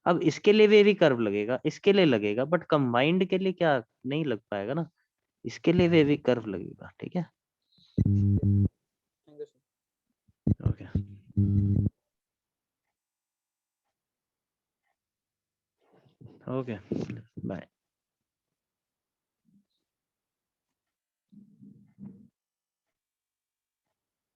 अब इसके लिए वेवी कर्व लगेगा, इसके लिए लगेगा, बट कंबाइंड के लिए क्या नहीं लग पाएगा ना, इसके लिए वेवी कर्व लगेगा। ठीक है, thank you sir. Okay, okay, bye.